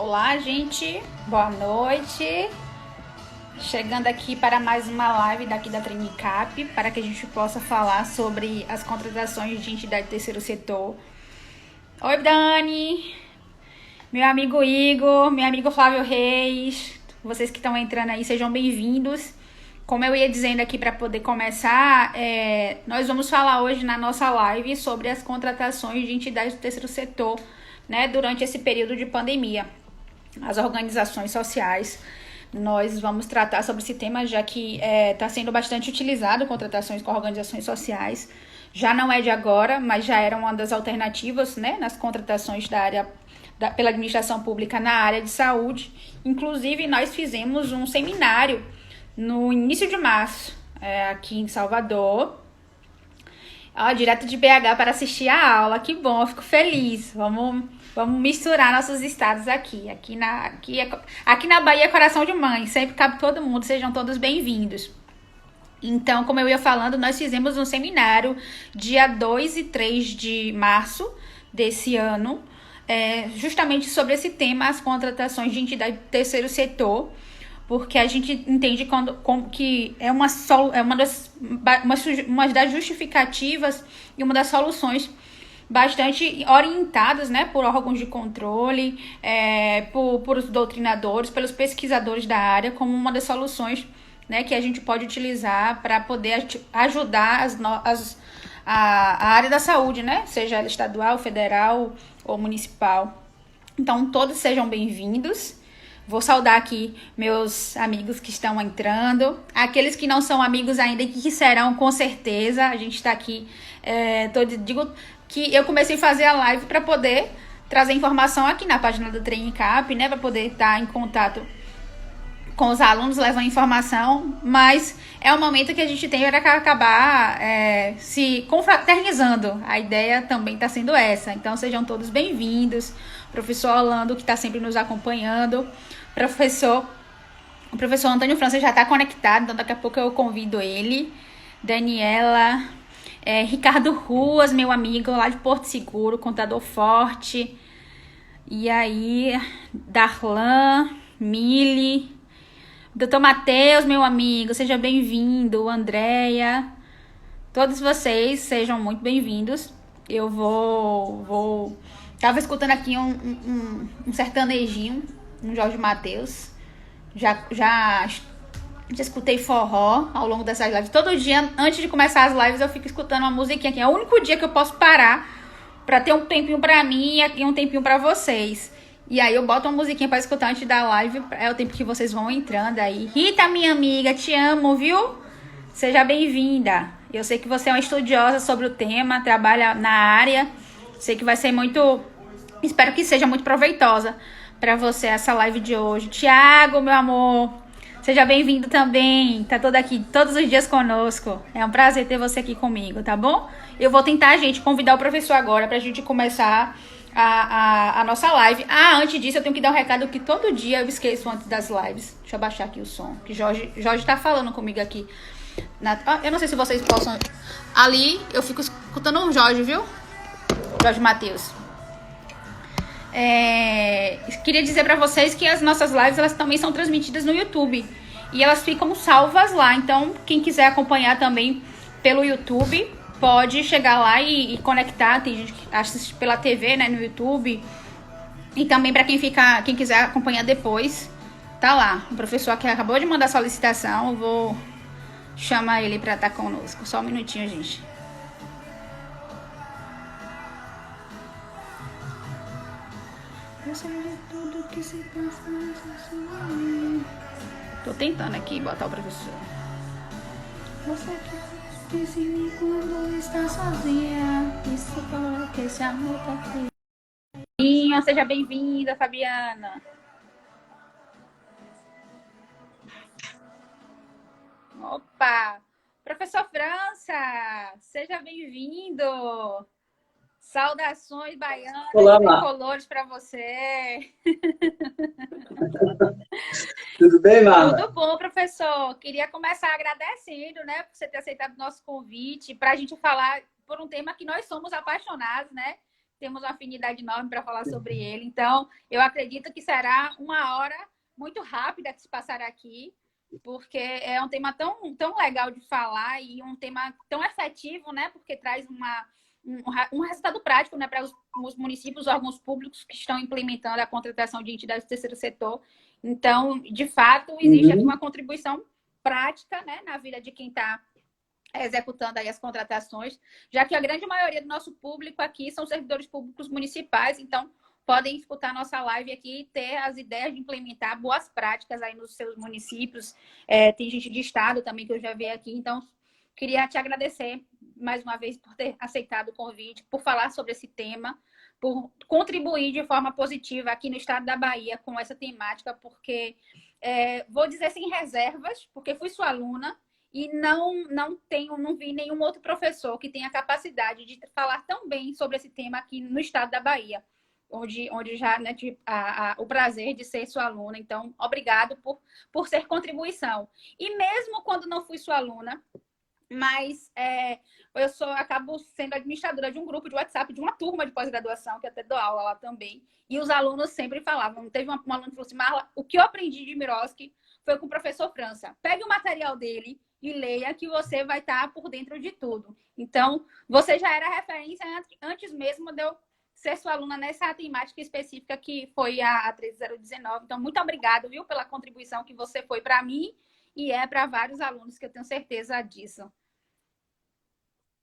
Olá, gente. Boa noite. Chegando aqui para mais uma live daqui da Trinicap, para que a gente possa falar sobre as contratações de entidade do terceiro setor. Oi, Dani. Meu amigo Igor, meu amigo Flávio Reis. Vocês que estão entrando aí, sejam bem-vindos. Como eu ia dizendo aqui para poder começar, nós vamos falar hoje na nossa live sobre as contratações de entidades do terceiro setor, né, durante esse período de pandemia. As organizações sociais. Nós vamos tratar sobre esse tema, já que está sendo bastante utilizado contratações com organizações sociais. Já não é de agora, mas já era uma das alternativas, né, nas contratações pela administração pública na área de saúde. Inclusive, nós fizemos um seminário no início de março, aqui em Salvador, direto de BH para assistir a aula. Que bom, eu fico feliz. Vamos misturar nossos estados aqui. Aqui na Bahia é coração de mãe, sempre cabe todo mundo, sejam todos bem-vindos. Então, como eu ia falando, nós fizemos um seminário dia 2 e 3 de março desse ano, justamente sobre esse tema, as contratações de entidade do terceiro setor, porque a gente entende que é uma das justificativas e uma das soluções bastante orientadas, né, por órgãos de controle, por os doutrinadores, pelos pesquisadores da área, como uma das soluções, né, que a gente pode utilizar para poder ajudar a área da saúde, né, seja ela estadual, federal ou municipal. Então, todos sejam bem-vindos. Vou saudar aqui meus amigos que estão entrando, aqueles que não são amigos ainda e que serão com certeza. A gente está aqui, digo que eu comecei a fazer a live para poder trazer informação aqui na página do Trinicap, né, para poder estar em contato com os alunos, levando informação, mas é um momento que a gente tem para acabar se confraternizando. A ideia também está sendo essa. Então, sejam todos bem-vindos. Professor Orlando, que está sempre nos acompanhando. O professor Antônio França já está conectado, então daqui a pouco eu convido ele. Daniela, Ricardo Ruas, meu amigo lá de Porto Seguro, contador forte. E aí, Darlan, Mili, Dr. Matheus, meu amigo, seja bem-vindo. Andréia, todos vocês sejam muito bem-vindos. Eu tava escutando aqui um sertanejinho, um Jorge Mateus. Já escutei forró ao longo dessas lives. Todo dia, antes de começar as lives, eu fico escutando uma musiquinha aqui. É o único dia que eu posso parar pra ter um tempinho pra mim e um tempinho pra vocês. E aí eu boto uma musiquinha pra escutar antes da live. É o tempo que vocês vão entrando aí. Rita, minha amiga, te amo, viu? Seja bem-vinda. Eu sei que você é uma estudiosa sobre o tema, trabalha na área. Sei que vai ser espero que seja muito proveitosa para você essa live de hoje. Tiago, meu amor, seja bem-vindo também. Tá todo aqui todos os dias conosco. É um prazer ter você aqui comigo, tá bom? Eu vou tentar, gente, convidar o professor agora pra gente começar a nossa live. Antes disso, eu tenho que dar um recado que todo dia eu esqueço antes das lives. Deixa eu baixar aqui o som, que Jorge tá falando comigo aqui. Eu não sei se vocês possam... Ali, eu fico escutando o Jorge, viu? Jorge Mateus. Queria dizer para vocês que as nossas lives, elas também são transmitidas no YouTube e elas ficam salvas lá. Então, quem quiser acompanhar também pelo YouTube, pode chegar lá e conectar. Tem gente que assiste pela TV, né, no YouTube. E também para quem quiser acompanhar depois, tá lá. O professor que acabou de mandar a solicitação, eu vou chamar ele para estar conosco. Só um minutinho, gente. Eu sei de tudo que se passa nessa sua vida. Tô tentando aqui botar o professor. Você que diz em mim quando está sozinha. Isso fala que esse amor tá frio. Seja bem-vinda, Fabiana. Opa! Professor França, seja bem-vindo. Saudações baianas e tricolores para você. Tudo bem, Marla? Tudo bom, professor. Queria começar agradecendo, né, por você ter aceitado o nosso convite para a gente falar por um tema que nós somos apaixonados, né? temos uma afinidade enorme para falar sobre ele. Então, eu acredito que será uma hora muito rápida que se passará aqui, porque é um tema tão legal de falar e um tema tão efetivo, né? Porque traz um resultado prático, né, para os municípios, órgãos públicos que estão implementando a contratação de entidades do terceiro setor. Então, de fato, existe aqui uma contribuição prática, né, na vida de quem está executando aí as contratações, já que a grande maioria do nosso público aqui são servidores públicos municipais, então podem escutar a nossa live aqui e ter as ideias de implementar boas práticas aí nos seus municípios. Tem gente de estado também que eu já vi aqui, então queria te agradecer mais uma vez por ter aceitado o convite, por falar sobre esse tema, por contribuir de forma positiva aqui no estado da Bahia com essa temática, porque vou dizer sem reservas, porque fui sua aluna e não vi nenhum outro professor que tenha capacidade de falar tão bem sobre esse tema aqui no estado da Bahia, onde já, né, tive o prazer de ser sua aluna. Então, obrigado por ser contribuição. E mesmo quando não fui sua aluna, mas acabo sendo administradora de um grupo de WhatsApp, de uma turma de pós-graduação, que até dou aula lá também. E os alunos sempre falavam, teve um aluno que falou assim, Marla, o que eu aprendi de Miroski foi com o professor França. Pegue o material dele e leia, que você vai estar por dentro de tudo. Então, você já era referência antes mesmo de eu ser sua aluna nessa temática específica que foi a 13019. Então, muito obrigada, viu, pela contribuição que você foi para mim e para vários alunos, que eu tenho certeza disso.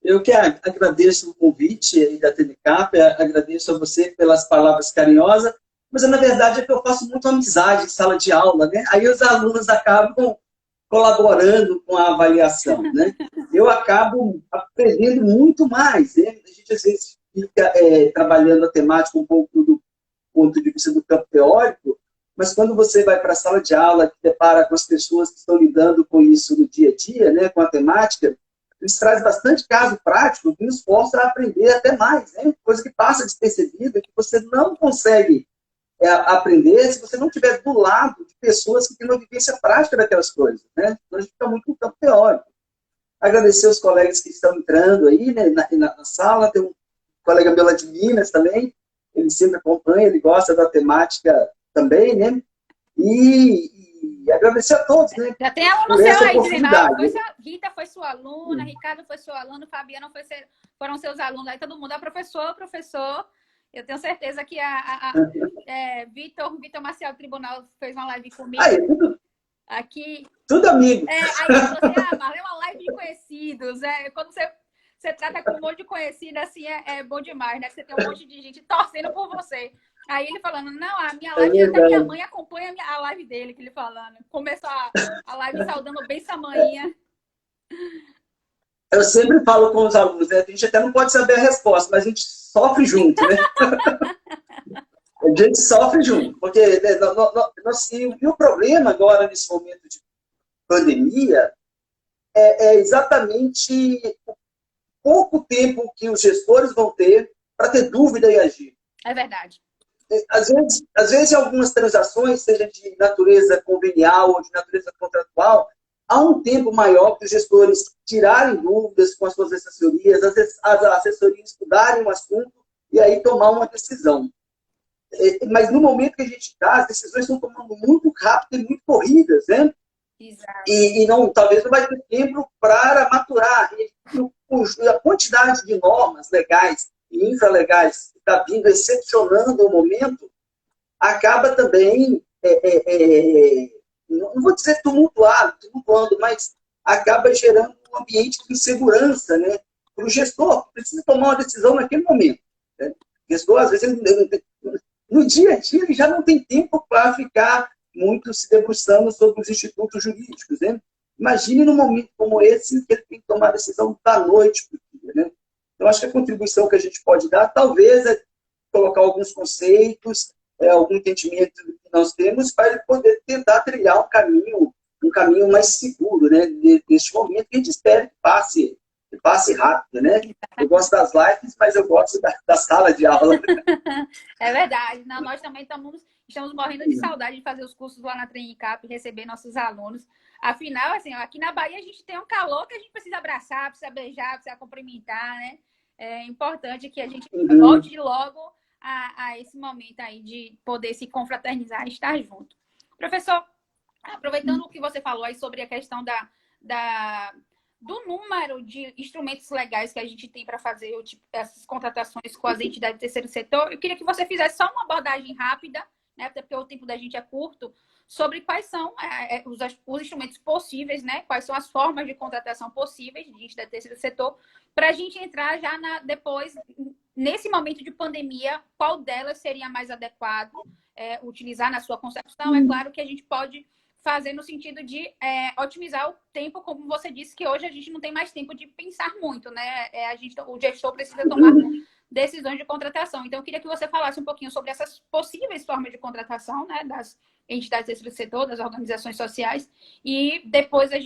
Eu que agradeço o convite aí da TVCAP, agradeço a você pelas palavras carinhosas, mas na verdade é que eu faço muito amizade em sala de aula, né? Aí os alunos acabam colaborando com a avaliação, né? Eu acabo aprendendo muito mais, né? A gente às vezes fica trabalhando a temática um pouco do ponto de vista do campo teórico, mas quando você vai para a sala de aula, que depara com as pessoas que estão lidando com isso no dia a dia, né, com a temática, eles trazem bastante caso prático que nos força a aprender até mais, né? Coisa que passa despercebida, que você não consegue aprender se você não estiver do lado de pessoas que têm uma vivência prática daquelas coisas, né? Então a gente fica muito no campo teórico. Agradecer os colegas que estão entrando aí, né, na sala, tem um colega meu lá de Minas também, ele sempre acompanha, ele gosta da temática também, né? E agradecer a todos, né? Já tem aluno seu aí dizendo, Rita foi sua aluna, Ricardo foi seu aluno, Fabiana foram seus alunos, aí todo mundo, professor. Eu tenho certeza que Vitor Marcial Tribunal fez uma live comigo. Aí, tudo, aqui. Tudo amigo. Aí ele falou assim, Marla, é uma live de conhecidos. Quando você trata com um monte de conhecido, assim, é bom demais, né? Você tem um monte de gente torcendo por você. Aí ele falando, não, a minha live, até minha mãe acompanha a live dele, que ele falando. Começou a live saudando bem sua manhinha. Eu sempre falo com os alunos, né? A gente até não pode saber a resposta, mas a gente sofre junto, né? A gente sofre junto, porque e o problema agora, nesse momento de pandemia, é exatamente o pouco tempo que os gestores vão ter para ter dúvida e agir. É verdade. Às vezes, em algumas transações, seja de natureza convenial ou de natureza contratual, há um tempo maior para os gestores tirarem dúvidas com as suas assessorias, as assessorias estudarem o assunto e aí tomar uma decisão. Mas no momento que a gente está, as decisões estão tomando muito rápido e muito corridas, né? Exato. E talvez não vai ter tempo para maturar. E a quantidade de normas legais e infralegais que está vindo, excepcionando o momento, acaba também, não vou dizer tumultuando, mas acaba gerando um ambiente de insegurança, né, para o gestor, que precisa tomar uma decisão naquele momento. Né? O gestor, às vezes, no dia a dia, ele já não tem tempo para ficar muito se debruçando sobre os institutos jurídicos. Né? Imagine num momento como esse, que ele tem que tomar a decisão da noite para o dia. Né? Então, acho que a contribuição que a gente pode dar, talvez, é colocar alguns conceitos, algum entendimento que nós temos, para ele poder tentar trilhar um caminho mais seguro, né, neste momento, que a gente espera que passe rápido, né? Eu gosto das lives, mas eu gosto da sala de aula. É verdade. Não, nós também estamos morrendo de saudade de fazer os cursos lá na TreineCap, receber nossos alunos. Afinal, assim, aqui na Bahia a gente tem um calor que a gente precisa abraçar, precisa beijar, precisa cumprimentar, né? é importante que a gente Uhum. volte logo a esse momento aí de poder se confraternizar e estar junto. Professor, aproveitando o que você falou aí sobre a questão do número de instrumentos legais que a gente tem para fazer essas contratações com as entidades do terceiro setor, eu queria que você fizesse só uma abordagem rápida, né, até porque o tempo da gente é curto, sobre quais são os instrumentos possíveis, né, quais são as formas de contratação possíveis de entidade do terceiro setor, para a gente entrar já depois, nesse momento de pandemia, qual delas seria mais adequado utilizar na sua concepção. É claro que a gente pode fazer no sentido de otimizar o tempo, como você disse, que hoje a gente não tem mais tempo de pensar muito, né? O gestor precisa tomar decisões de contratação. Então, eu queria que você falasse um pouquinho sobre essas possíveis formas de contratação, né, das entidades desse setor, das organizações sociais, e depois eu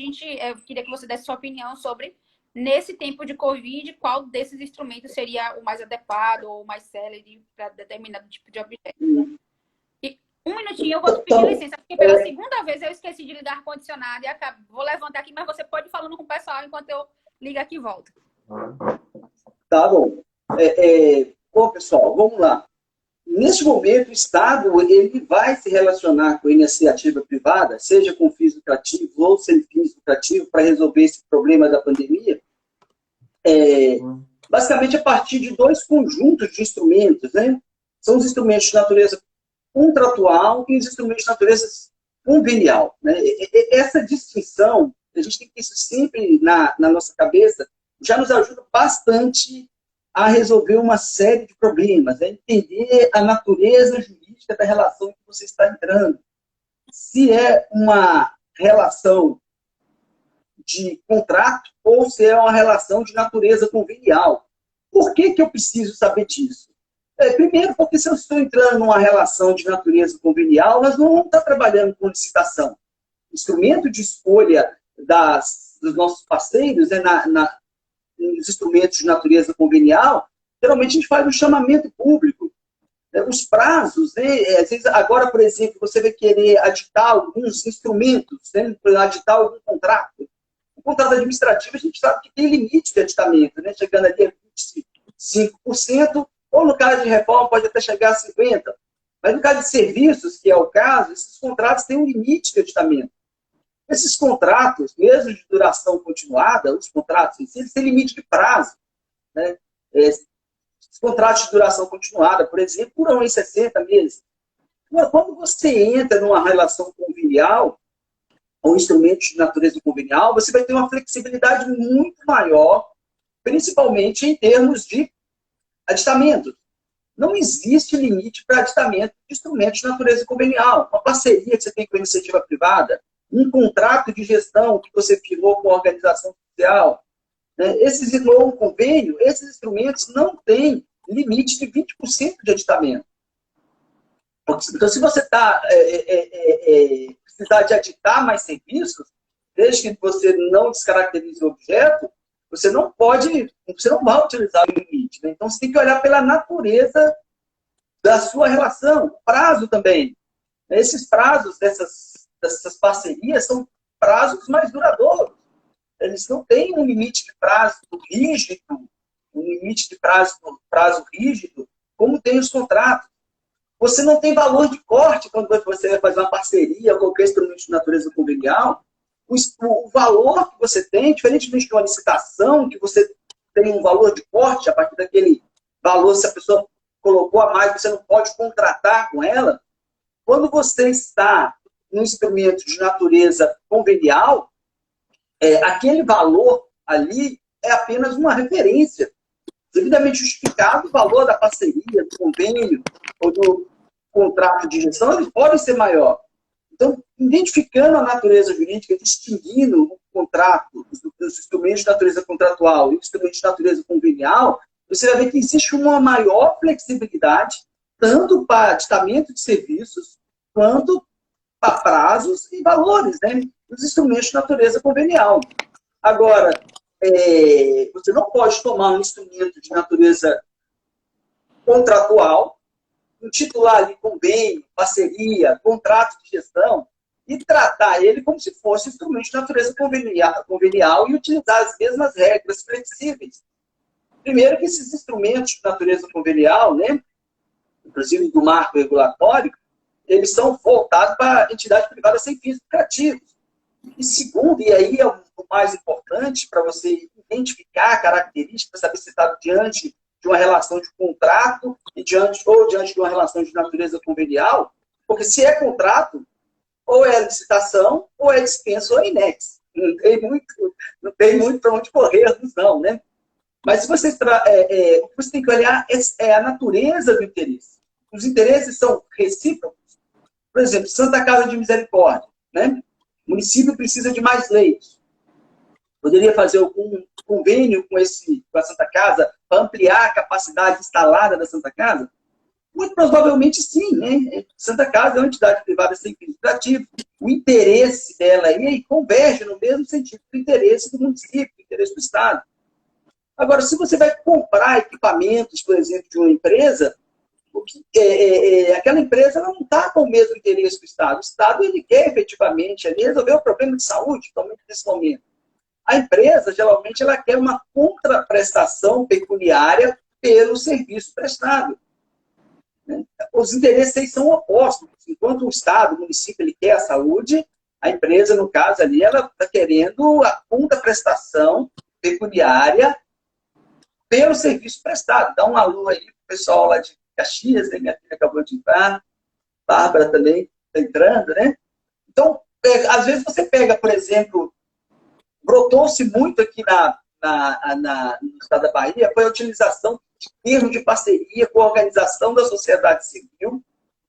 queria que você desse sua opinião sobre, nesse tempo de Covid, qual desses instrumentos seria o mais adequado ou o mais célere para determinado tipo de objeto. Um minutinho, eu vou te pedir licença, porque pela segunda vez eu esqueci de ligar ar-condicionado e vou levantar aqui, mas você pode ir falando com o pessoal enquanto eu ligo aqui e volto. Tá bom. Bom, pessoal, vamos lá. Neste momento, o Estado ele vai se relacionar com a iniciativa privada, seja com fins lucrativos ou sem fins lucrativos, para resolver esse problema da pandemia, basicamente a partir de dois conjuntos de instrumentos, né? São os instrumentos de natureza contratual e os instrumentos de natureza convenial, né? Essa distinção, a gente tem que ter isso sempre na nossa cabeça, já nos ajuda bastante a resolver uma série de problemas, a entender a natureza jurídica da relação que você está entrando. Se é uma relação de contrato ou se é uma relação de natureza convenial. Por que eu preciso saber disso? Primeiro, porque se eu estou entrando numa relação de natureza convenial, nós não vamos estar trabalhando com licitação. O instrumento de escolha dos nossos parceiros nos instrumentos de natureza convenial, geralmente a gente faz um chamamento público. Os prazos, né? Às vezes, agora, por exemplo, você vai querer aditar alguns instrumentos, né? Aditar algum contrato. O contrato administrativo, a gente sabe que tem limite de aditamento, né? Chegando ali a 25%, ou no caso de reforma pode até chegar a 50%. Mas no caso de serviços, que é o caso, esses contratos têm um limite de aditamento. Esses contratos, mesmo de duração continuada, os contratos em si, eles têm limite de prazo. Né? Os contratos de duração continuada, por exemplo, duram em 60 meses. Quando você entra numa relação convenial, ou instrumento de natureza convenial, você vai ter uma flexibilidade muito maior, principalmente em termos de aditamento. Não existe limite para aditamento de instrumentos de natureza convenial. Uma parceria que você tem com a iniciativa privada, um contrato de gestão que você firmou com a organização social, né? Um convênio, esses instrumentos não têm limite de 20% de aditamento. Então, se você precisar de aditar mais serviços, desde que você não descaracterize o objeto, você não vai utilizar o limite. Né? Então, você tem que olhar pela natureza da sua relação, o prazo também. Esses prazos dessas parcerias são prazos mais duradouros. Eles não têm um limite de prazo rígido, um limite de prazo rígido, como tem os contratos. Você não tem valor de corte quando você vai fazer uma parceria com qualquer instrumento de natureza convenial. O valor que você tem, diferentemente de uma licitação, que você tem um valor de corte, a partir daquele valor, se a pessoa colocou a mais, você não pode contratar com ela. Quando você está num instrumento de natureza convenial, aquele valor ali é apenas uma referência. Devidamente justificado, o valor da parceria, do convênio ou do contrato de gestão, eles podem ser maior. Então, identificando a natureza jurídica, distinguindo o contrato, os instrumentos de natureza contratual e os instrumentos de natureza convenial, você vai ver que existe uma maior flexibilidade, tanto para aditamento de serviços, quanto para prazos e valores, né, dos instrumentos de natureza convenial. Agora, você não pode tomar um instrumento de natureza contratual, intitular ali convênio, parceria, contrato de gestão, e tratar ele como se fosse um instrumento de natureza convenial e utilizar as mesmas regras flexíveis. Primeiro que esses instrumentos de natureza convenial, né, inclusive do marco regulatório, eles são voltados para entidades privadas sem fins lucrativos. E segundo, e aí é o mais importante para você identificar características, para saber se está diante de uma relação de contrato ou diante de uma relação de natureza convenial, porque se é contrato, ou é licitação, ou é dispensa ou é inex. Não tem muito para onde correr, não, né? Mas se você, o que você tem que olhar é a natureza do interesse. Os interesses são recíprocos. Por exemplo, Santa Casa de Misericórdia, né? O município precisa de mais leitos. Poderia fazer algum convênio com a Santa Casa para ampliar a capacidade instalada da Santa Casa? Muito provavelmente sim, né? Santa Casa é uma entidade privada sem fins lucrativos. O interesse dela aí converge no mesmo sentido do interesse do município, do interesse do Estado. Agora, se você vai comprar equipamentos, por exemplo, de uma empresa, aquela empresa não está com o mesmo interesse do Estado. O Estado ele quer efetivamente resolver o problema de saúde, principalmente nesse momento. A empresa, geralmente, ela quer uma contraprestação pecuniária pelo serviço prestado. Os interesses são opostos. Enquanto o Estado, o município, ele quer a saúde, a empresa, no caso ali, ela está querendo a contraprestação pecuniária pelo serviço prestado. Dá um alô aí para o pessoal lá de Caxias, né? Minha filha acabou de entrar, Bárbara também está entrando, né? Então, às vezes você pega, por exemplo, brotou-se muito aqui no estado da Bahia, foi a utilização de termos de parceria com a Organização da Sociedade Civil,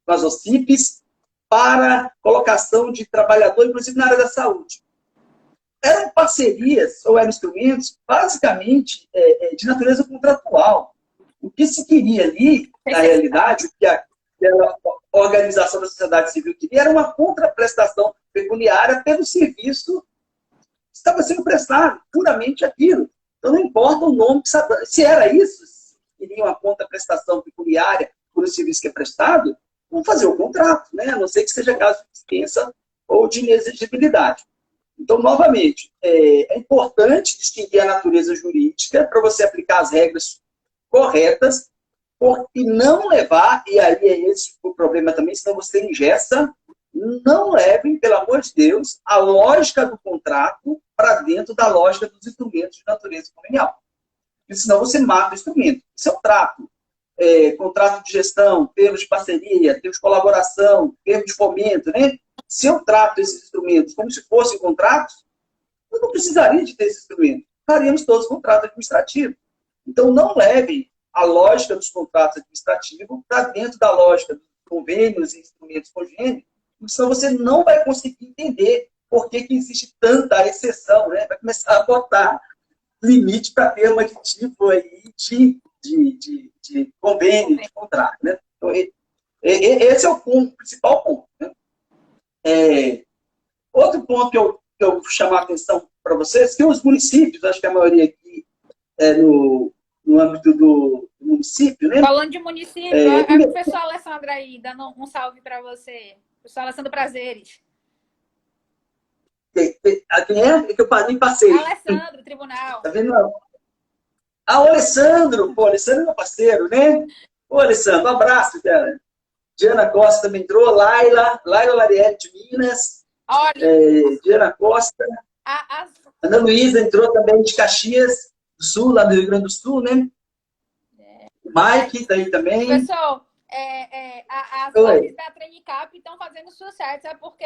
com as OCIPs, para colocação de trabalhador, inclusive na área da saúde. Eram parcerias, ou eram instrumentos, basicamente, de natureza contratual. O que se queria ali, na realidade, o que a Organização da Sociedade Civil queria, era uma contraprestação pecuniária pelo serviço que estava sendo prestado, puramente aquilo. Então, não importa o nome, se era isso, se queria uma contraprestação pecuniária por um serviço que é prestado, vamos fazer o contrato, né? A não ser que seja caso de dispensa ou de inexigibilidade. Então, novamente, é importante distinguir a natureza jurídica para você aplicar as regras corretas e não levar, e aí é esse o problema também, senão você engessa, não levem, pelo amor de Deus, a lógica do contrato para dentro da lógica dos instrumentos de natureza convenial. Porque senão você mata o instrumento. Isso é o trato. Contrato de gestão, termos de parceria, termos de colaboração, termos de fomento, né? Se eu trato esses instrumentos como se fossem contratos, eu não precisaria de ter esse instrumento. Faríamos todos contratos administrativos. Então, não leve a lógica dos contratos administrativos para dentro da lógica dos convênios e instrumentos congêneros, porque senão você não vai conseguir entender por que existe tanta exceção, né? Vai começar a botar limite para termo aditivo aí de convênio, de contrato, né? Então, esse é o principal ponto, né? Outro ponto que eu vou chamar a atenção para vocês, que os municípios, acho que a maioria aqui no âmbito do município, né? Falando de município, a professora Alessandra aí, dando um salve para você. Professora Alessandra Prazeres. Quem é? Que eu nem passei. Alessandro, tribunal. Tá vendo? O Alessandro. Pô, o Alessandro é meu parceiro, né? Ô, Alessandro, um abraço, cara. Diana Costa também entrou. Laila Lariel de Minas. Olha. Diana Costa. Ana Luísa entrou também de Caxias do Sul, lá do Rio Grande do Sul, né? O Mike tá aí também. Pessoal, as lives da Trenicap estão fazendo sucesso, sabe? Porque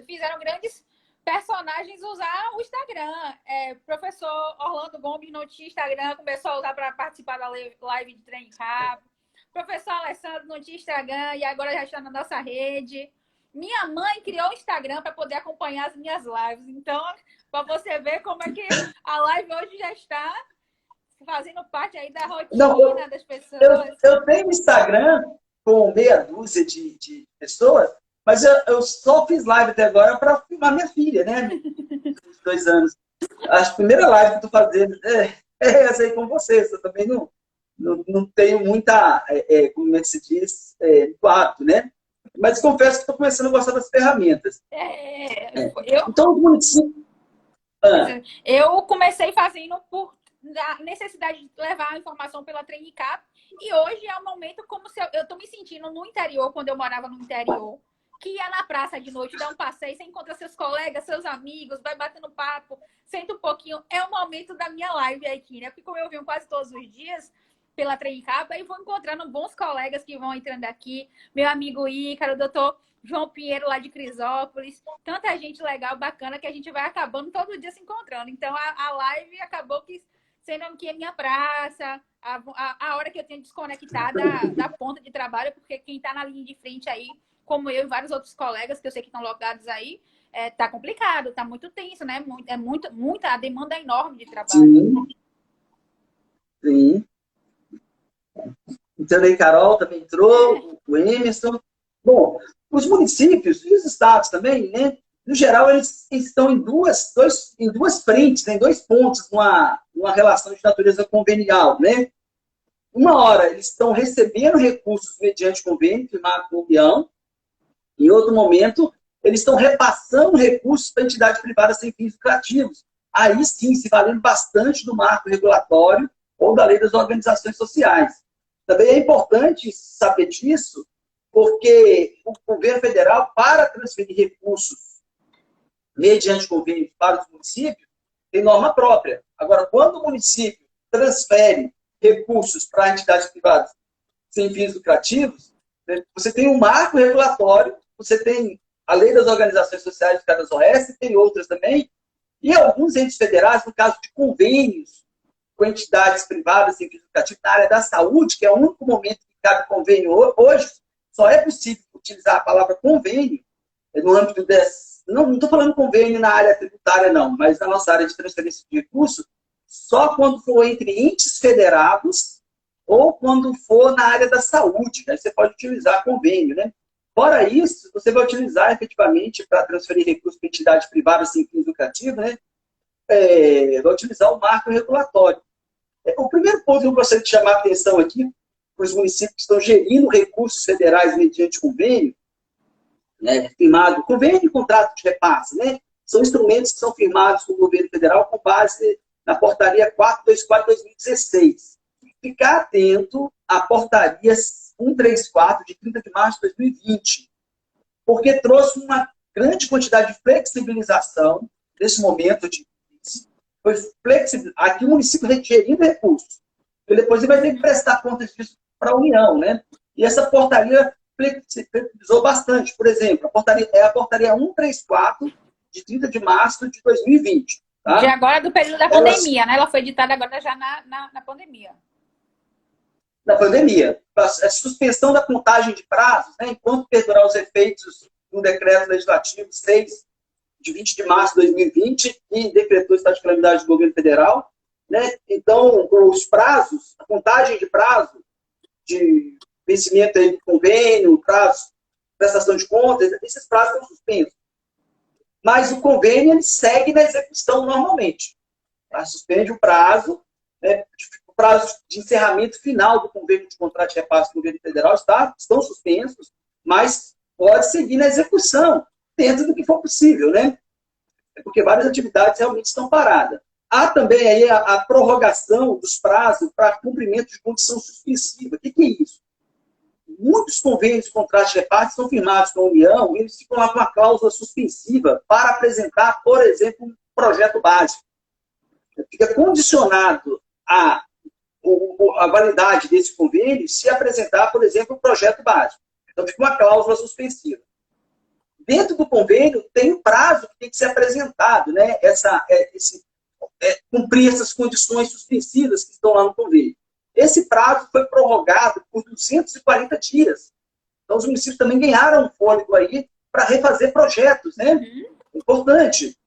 fizeram grandes personagens usar o Instagram. Professor Orlando Gomes não tinha Instagram, começou a usar para participar da live de Trenicap. Professor Alessandro não tinha Instagram e agora já está na nossa rede. Minha mãe criou o Instagram para poder acompanhar as minhas lives. Então, para você ver como é que a live hoje já está fazendo parte aí da rotina das pessoas. Eu tenho Instagram com meia dúzia de pessoas, mas eu só fiz live até agora para filmar minha filha, né? Uns 2 anos. A primeira live que eu estou fazendo é essa aí com vocês. Eu também não tenho muita, como é que se diz, hábito, né? Mas confesso que estou começando a gostar das ferramentas. Então, o município... Eu comecei fazendo da necessidade de levar a informação pela Trainicap. E hoje é um momento como se eu estou me sentindo no interior, quando eu morava no interior, que ia na praça de noite, dá um passeio, você encontra seus colegas, seus amigos, vai batendo papo, senta um pouquinho. É o momento da minha live aqui, né? Porque como eu venho quase todos os dias pela Trainicap, aí vou encontrando bons colegas que vão entrando aqui. Meu amigo Ícaro, doutor João Pinheiro lá de Crisópolis. Tanta gente legal, bacana, que a gente vai acabando todo dia se encontrando. Então, a live acabou que sendo que é minha praça, a hora que eu tenho de desconectar da ponta de trabalho, porque quem está na linha de frente aí, como eu e vários outros colegas que eu sei que estão logados aí, tá complicado, tá muito tenso, né? A demanda é enorme de trabalho. Sim. Sim. Então, aí, Carol também entrou, o Emerson. Bom, os municípios e os estados também, né? No geral, eles estão em duas frentes, né, em dois pontos, numa relação de natureza convenial, né? Uma hora, eles estão recebendo recursos mediante convênio firmado com a União, em outro momento, eles estão repassando recursos para entidades privadas sem fins lucrativos. Aí sim, se valendo bastante do marco regulatório ou da lei das organizações sociais. Também é importante saber disso, porque o governo federal, para transferir recursos mediante convênio para os municípios, tem norma própria. Agora, quando o município transfere recursos para entidades privadas sem fins lucrativos, né, você tem um marco regulatório, você tem a lei das organizações sociais de cada OS, tem outras também, e alguns entes federais, no caso de convênios com entidades privadas sem fins lucrativos na área da saúde, que é o único momento que cabe convênio hoje, só é possível utilizar a palavra convênio no âmbito não estou falando convênio na área tributária, não, mas na nossa área de transferência de recursos, só quando for entre entes federados ou quando for na área da saúde. Aí você pode utilizar convênio, né? Fora isso, você vai utilizar efetivamente para transferir recursos para entidade privada sem fins lucrativos, né? Vai utilizar o marco regulatório. O primeiro ponto que eu gostaria de chamar a atenção aqui para os municípios que estão gerindo recursos federais mediante convênio, né, firmado, convênio e contrato de repasse, né, são instrumentos que são firmados com o governo federal com base na portaria 424/2016. Ficar atento à portaria 134 de 30 de março de 2020, porque trouxe uma grande quantidade de flexibilização nesse momento de crise. Foi flexível. Aqui o município gerindo recursos. E depois ele vai ter que prestar contas disso para a União, né? E essa portaria flexibilizou bastante. Por exemplo, a portaria 134 de 30 de março de 2020. Tá? De agora, do período da pandemia, né? Ela foi editada agora já na pandemia. Na pandemia. A suspensão da contagem de prazos, né, enquanto perdurar os efeitos do decreto legislativo 6 de 20 de março de 2020, que decretou o estado de calamidade do governo federal. Né? Então, os prazos, a contagem de prazo de vencimento aí do convênio, prazo, prestação de contas, esses prazos estão suspensos. Mas o convênio ele segue na execução normalmente. Tá? Suspende o prazo, né? O prazo de encerramento final do convênio de contrato de repasse do governo federal estão suspensos, mas pode seguir na execução, dentro do que for possível, né? Porque várias atividades realmente estão paradas. Há também aí a prorrogação dos prazos para cumprimento de condição suspensiva. O que é isso? Muitos convênios de contratos de repasse são firmados com a União e eles ficam lá com uma cláusula suspensiva para apresentar, por exemplo, um projeto básico. Fica condicionado a validade desse convênio se apresentar, por exemplo, um projeto básico. Então, fica uma cláusula suspensiva. Dentro do convênio, tem um prazo que tem que ser apresentado, né? Cumprir essas condições suspensivas que estão lá no convênio. Esse prazo foi prorrogado por 240 dias. Então, os municípios também ganharam um fôlego aí para refazer projetos, né? Importante.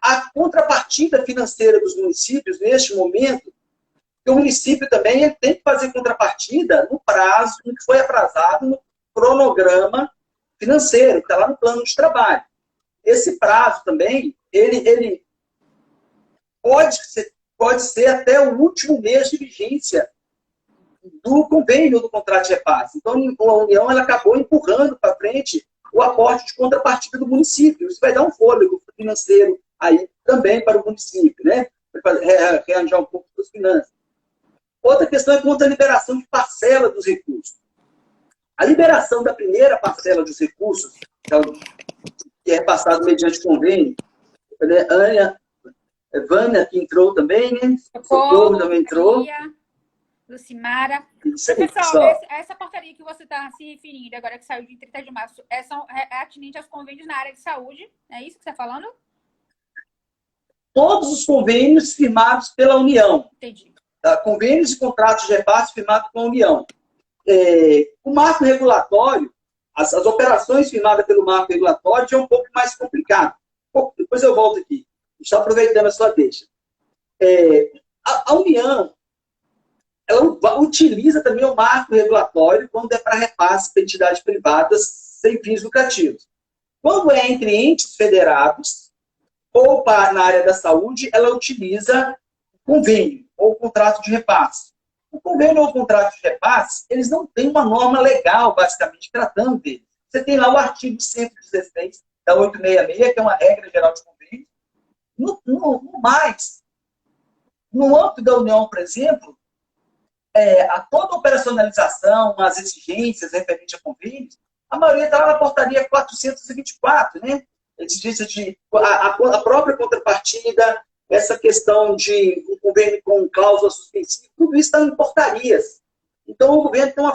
A contrapartida financeira dos municípios, neste momento, que o município também ele tem que fazer contrapartida no prazo, no que foi aprazado no cronograma financeiro, que está lá no plano de trabalho. Esse prazo também, ele pode ser até o último mês de vigência do convênio do contrato de repasse. Então, a União ela acabou empurrando para frente o aporte de contrapartida do município. Isso vai dar um fôlego financeiro aí também para o município, né? rearranjar um pouco suas finanças. Outra questão é quanto à liberação de parcela dos recursos. A liberação da primeira parcela dos recursos, que é repassado mediante convênio, né? Vânia, que entrou também, né? Socorro também entrou. Maria, Lucimara. Isso aí, Professor, pessoal. essa portaria que você está se referindo agora, que saiu de 30 de março, é atinente aos convênios na área de saúde? É isso que você está falando? Todos os convênios firmados pela União. Entendi. Tá? Convênios e contratos de repasse firmados pela União. O marco regulatório, as operações firmadas pelo marco regulatório já é um pouco mais complicado. Depois eu volto aqui. Estou aproveitando a sua deixa. A União, ela utiliza também o marco regulatório quando é para repasse para entidades privadas sem fins lucrativos. Quando é entre entes federados ou na área da saúde, ela utiliza convênio ou contrato de repasse. O convênio ou o contrato de repasse, eles não têm uma norma legal, basicamente, tratando deles. Você tem lá o artigo 116 da 866, que é uma regra geral de convênio. No mais, no âmbito da União, por exemplo, a toda operacionalização, as exigências referentes a convênios, a maioria está lá na portaria 424, né? Exigência de a própria contrapartida, essa questão de um convênio com cláusula suspensiva, tudo isso está em portarias. Então, o governo tem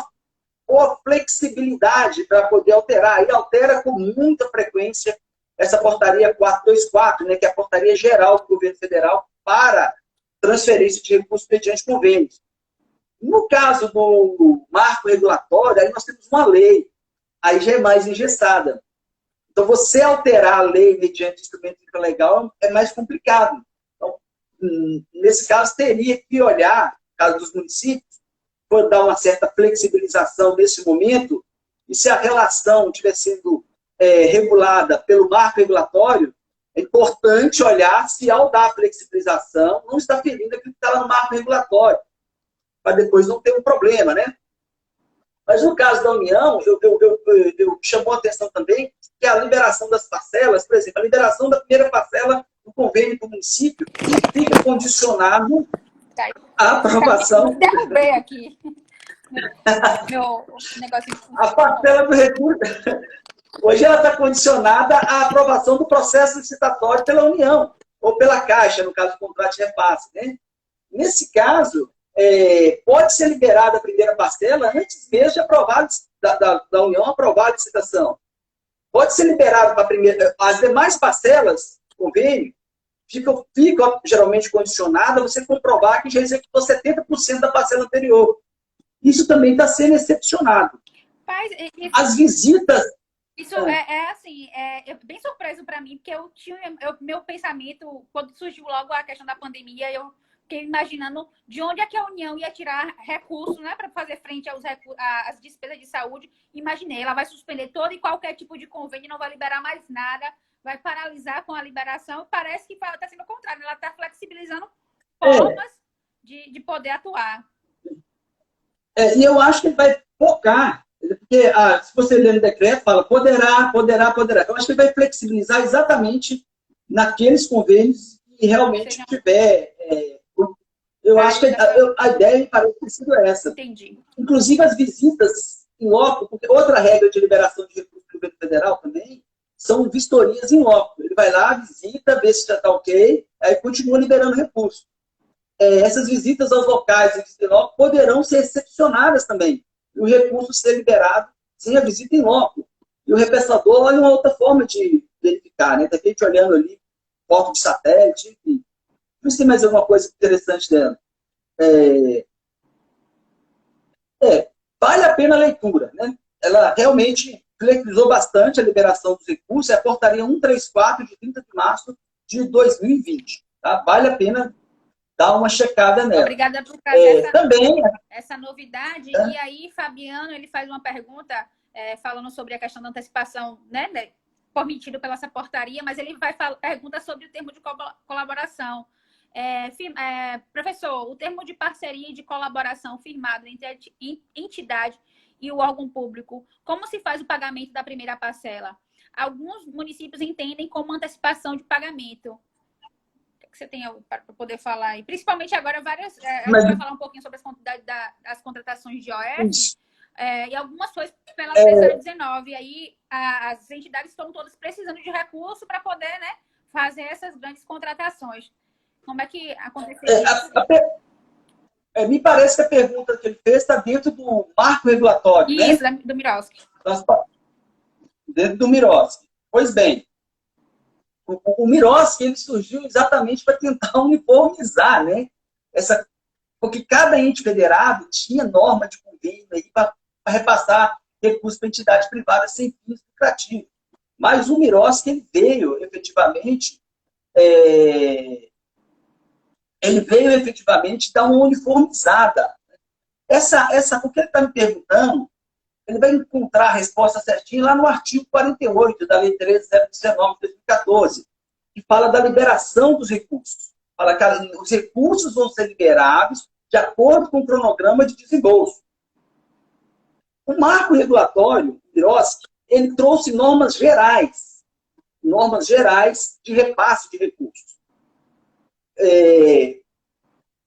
uma flexibilidade para poder alterar, e altera com muita frequência essa portaria 424, né, que é a portaria geral do governo federal para transferência de recursos mediante convênios. No caso do marco regulatório, aí nós temos uma lei, aí já é mais engessada. Então, você alterar a lei mediante instrumento legal é mais complicado. Então, nesse caso, teria que olhar, no caso dos municípios, for dar uma certa flexibilização nesse momento, e se a relação estiver sendo regulada pelo marco regulatório, é importante olhar se, ao dar a flexibilização, não está ferindo aquilo que está lá no marco regulatório, para depois não ter um problema, né? Mas no caso da União, eu chamou a atenção também que a liberação das parcelas, por exemplo, a liberação da primeira parcela do convênio do município fica condicionado à aprovação. Derrubei aqui. Meu negocinho. A parcela do recurso. Hoje ela está condicionada à aprovação do processo licitatório pela União, ou pela Caixa, no caso do contrato de repasse. Né? Nesse caso, pode ser liberada a primeira parcela antes mesmo de aprovar, da União aprovar a licitação. Pode ser liberado para a primeira. As demais parcelas, convênio, ficam geralmente condicionadas a você comprovar que já executou 70% da parcela anterior. Isso também está sendo excepcionado. As visitas. Isso assim, bem surpreso para mim, porque meu pensamento, quando surgiu logo a questão da pandemia, eu fiquei imaginando de onde é que a União ia tirar recursos, né, para fazer frente às despesas de saúde. Imaginei, ela vai suspender todo e qualquer tipo de convênio, não vai liberar mais nada, vai paralisar com a liberação. Parece que está sendo o contrário, ela está flexibilizando formas de poder atuar. E eu acho que ele vai focar, porque se você ler no decreto, fala poderá. Eu acho que ele vai flexibilizar exatamente naqueles convênios que realmente tiver. Eu acho que a ideia me parece ter sido essa. Entendi. Inclusive as visitas em loco, porque outra regra de liberação de recursos do governo federal também são vistorias em loco. Ele vai lá, visita, vê se já está ok, aí continua liberando recursos. Essas visitas aos locais e visitas em loco poderão ser excepcionadas também. E o recurso ser liberado sem a visita em loco. E o repassador olha uma outra forma de verificar, né? De repente olhando ali, foto de satélite, enfim. Não sei mais alguma coisa interessante dela. Vale a pena a leitura, né? Ela realmente flexibilizou bastante a liberação dos recursos, é a portaria 134 de 30 de março de 2020. Tá? Vale a pena dar uma checada nela. Obrigada por trazer também essa novidade. E aí, Fabiano, ele faz uma pergunta falando sobre a questão da antecipação, né, permitido pela essa portaria, mas ele pergunta sobre o termo de colaboração. Professor, o termo de parceria e de colaboração firmado entre a entidade e o órgão público, como se faz o pagamento da primeira parcela? Alguns municípios entendem como antecipação de pagamento. O que que você tem para poder falar aí? Principalmente agora, a Mas, gente vai falar um pouquinho sobre as contratações de OF, e algumas coisas pela é, 319. E aí as entidades estão todas precisando de recurso para poder, né, fazer essas grandes contratações. Como é que aconteceria isso? Me parece que a pergunta que ele fez está dentro do marco regulatório, Isso, né? do Mirovski. Dentro do Mirovski. Pois bem, o Mirovski ele surgiu exatamente para tentar uniformizar, né? Porque cada ente federado tinha norma de convênio para repassar recursos para entidades privadas sem fins lucrativos. Mas o Mirovski ele veio efetivamente dar uma uniformizada. O que ele está me perguntando, ele vai encontrar a resposta certinha lá no artigo 48 da Lei 13.019 de 2014, que fala da liberação dos recursos. Fala que os recursos vão ser liberados de acordo com o cronograma de desembolso. O marco regulatório, ele trouxe normas gerais de repasse de recursos.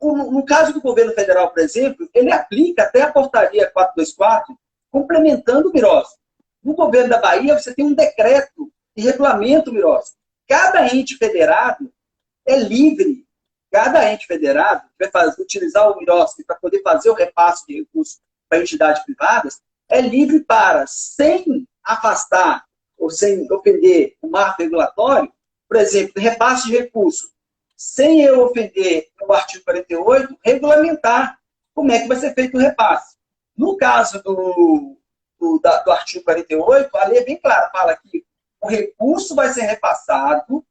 No caso do governo federal, por exemplo, ele aplica até a portaria 424, complementando o Mirovski. No governo da Bahia, você tem um decreto que regulamenta o Mirovski. Cada ente federado é livre. Cada ente federado que vai utilizar o Mirovski para poder fazer o repasse de recursos para entidades privadas, é livre para, sem afastar ou sem ofender o marco regulatório, por exemplo, repasse de recursos, sem eu ofender o artigo 48, regulamentar como é que vai ser feito o repasse. No caso do artigo 48, a lei é bem clara, fala que o recurso vai ser repassado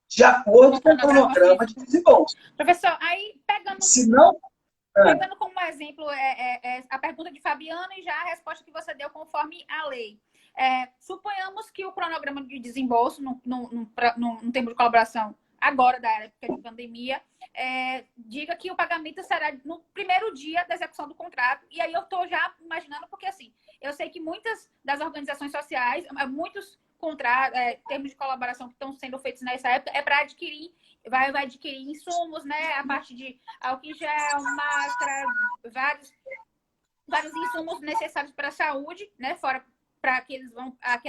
de acordo com o cronograma de desembolso. Professor, aí pegando como exemplo a pergunta de Fabiano e já a resposta que você deu conforme a lei. Suponhamos que o cronograma de desembolso, no tempo de colaboração agora da época de pandemia, diga que o pagamento será no primeiro dia da execução do contrato. E aí eu estou já imaginando, porque assim, eu sei que muitas das organizações sociais, muitos contratos, termos de colaboração que estão sendo feitos nessa época, para vai adquirir insumos, né? A parte de álcool em gel, máscara, vários insumos necessários para a saúde, né? Fora para que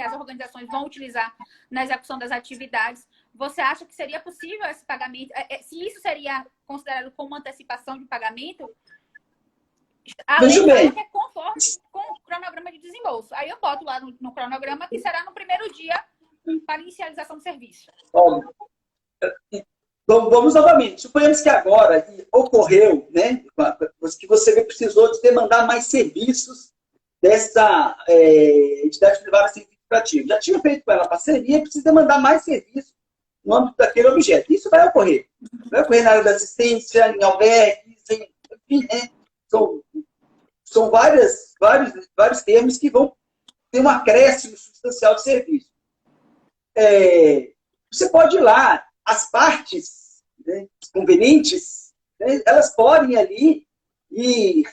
as organizações vão utilizar na execução das atividades. Você acha que seria possível esse pagamento? Se isso seria considerado como antecipação de pagamento, a lei fala que é conforme com o cronograma de desembolso. Aí eu boto lá no cronograma que será no primeiro dia para inicialização do serviço. Vamos novamente. Suponhamos que agora ocorreu, né, que você precisou de demandar mais serviços dessa entidade privada sem fins lucrativos. Já tinha feito com ela parceria, precisa demandar mais serviços no âmbito daquele objeto. Isso vai ocorrer. Vai ocorrer na área da assistência, em albergues, enfim, né? São vários termos que vão ter um acréscimo substancial de serviço. Você pode ir lá, as partes, né, convenientes, né, elas podem ir ali e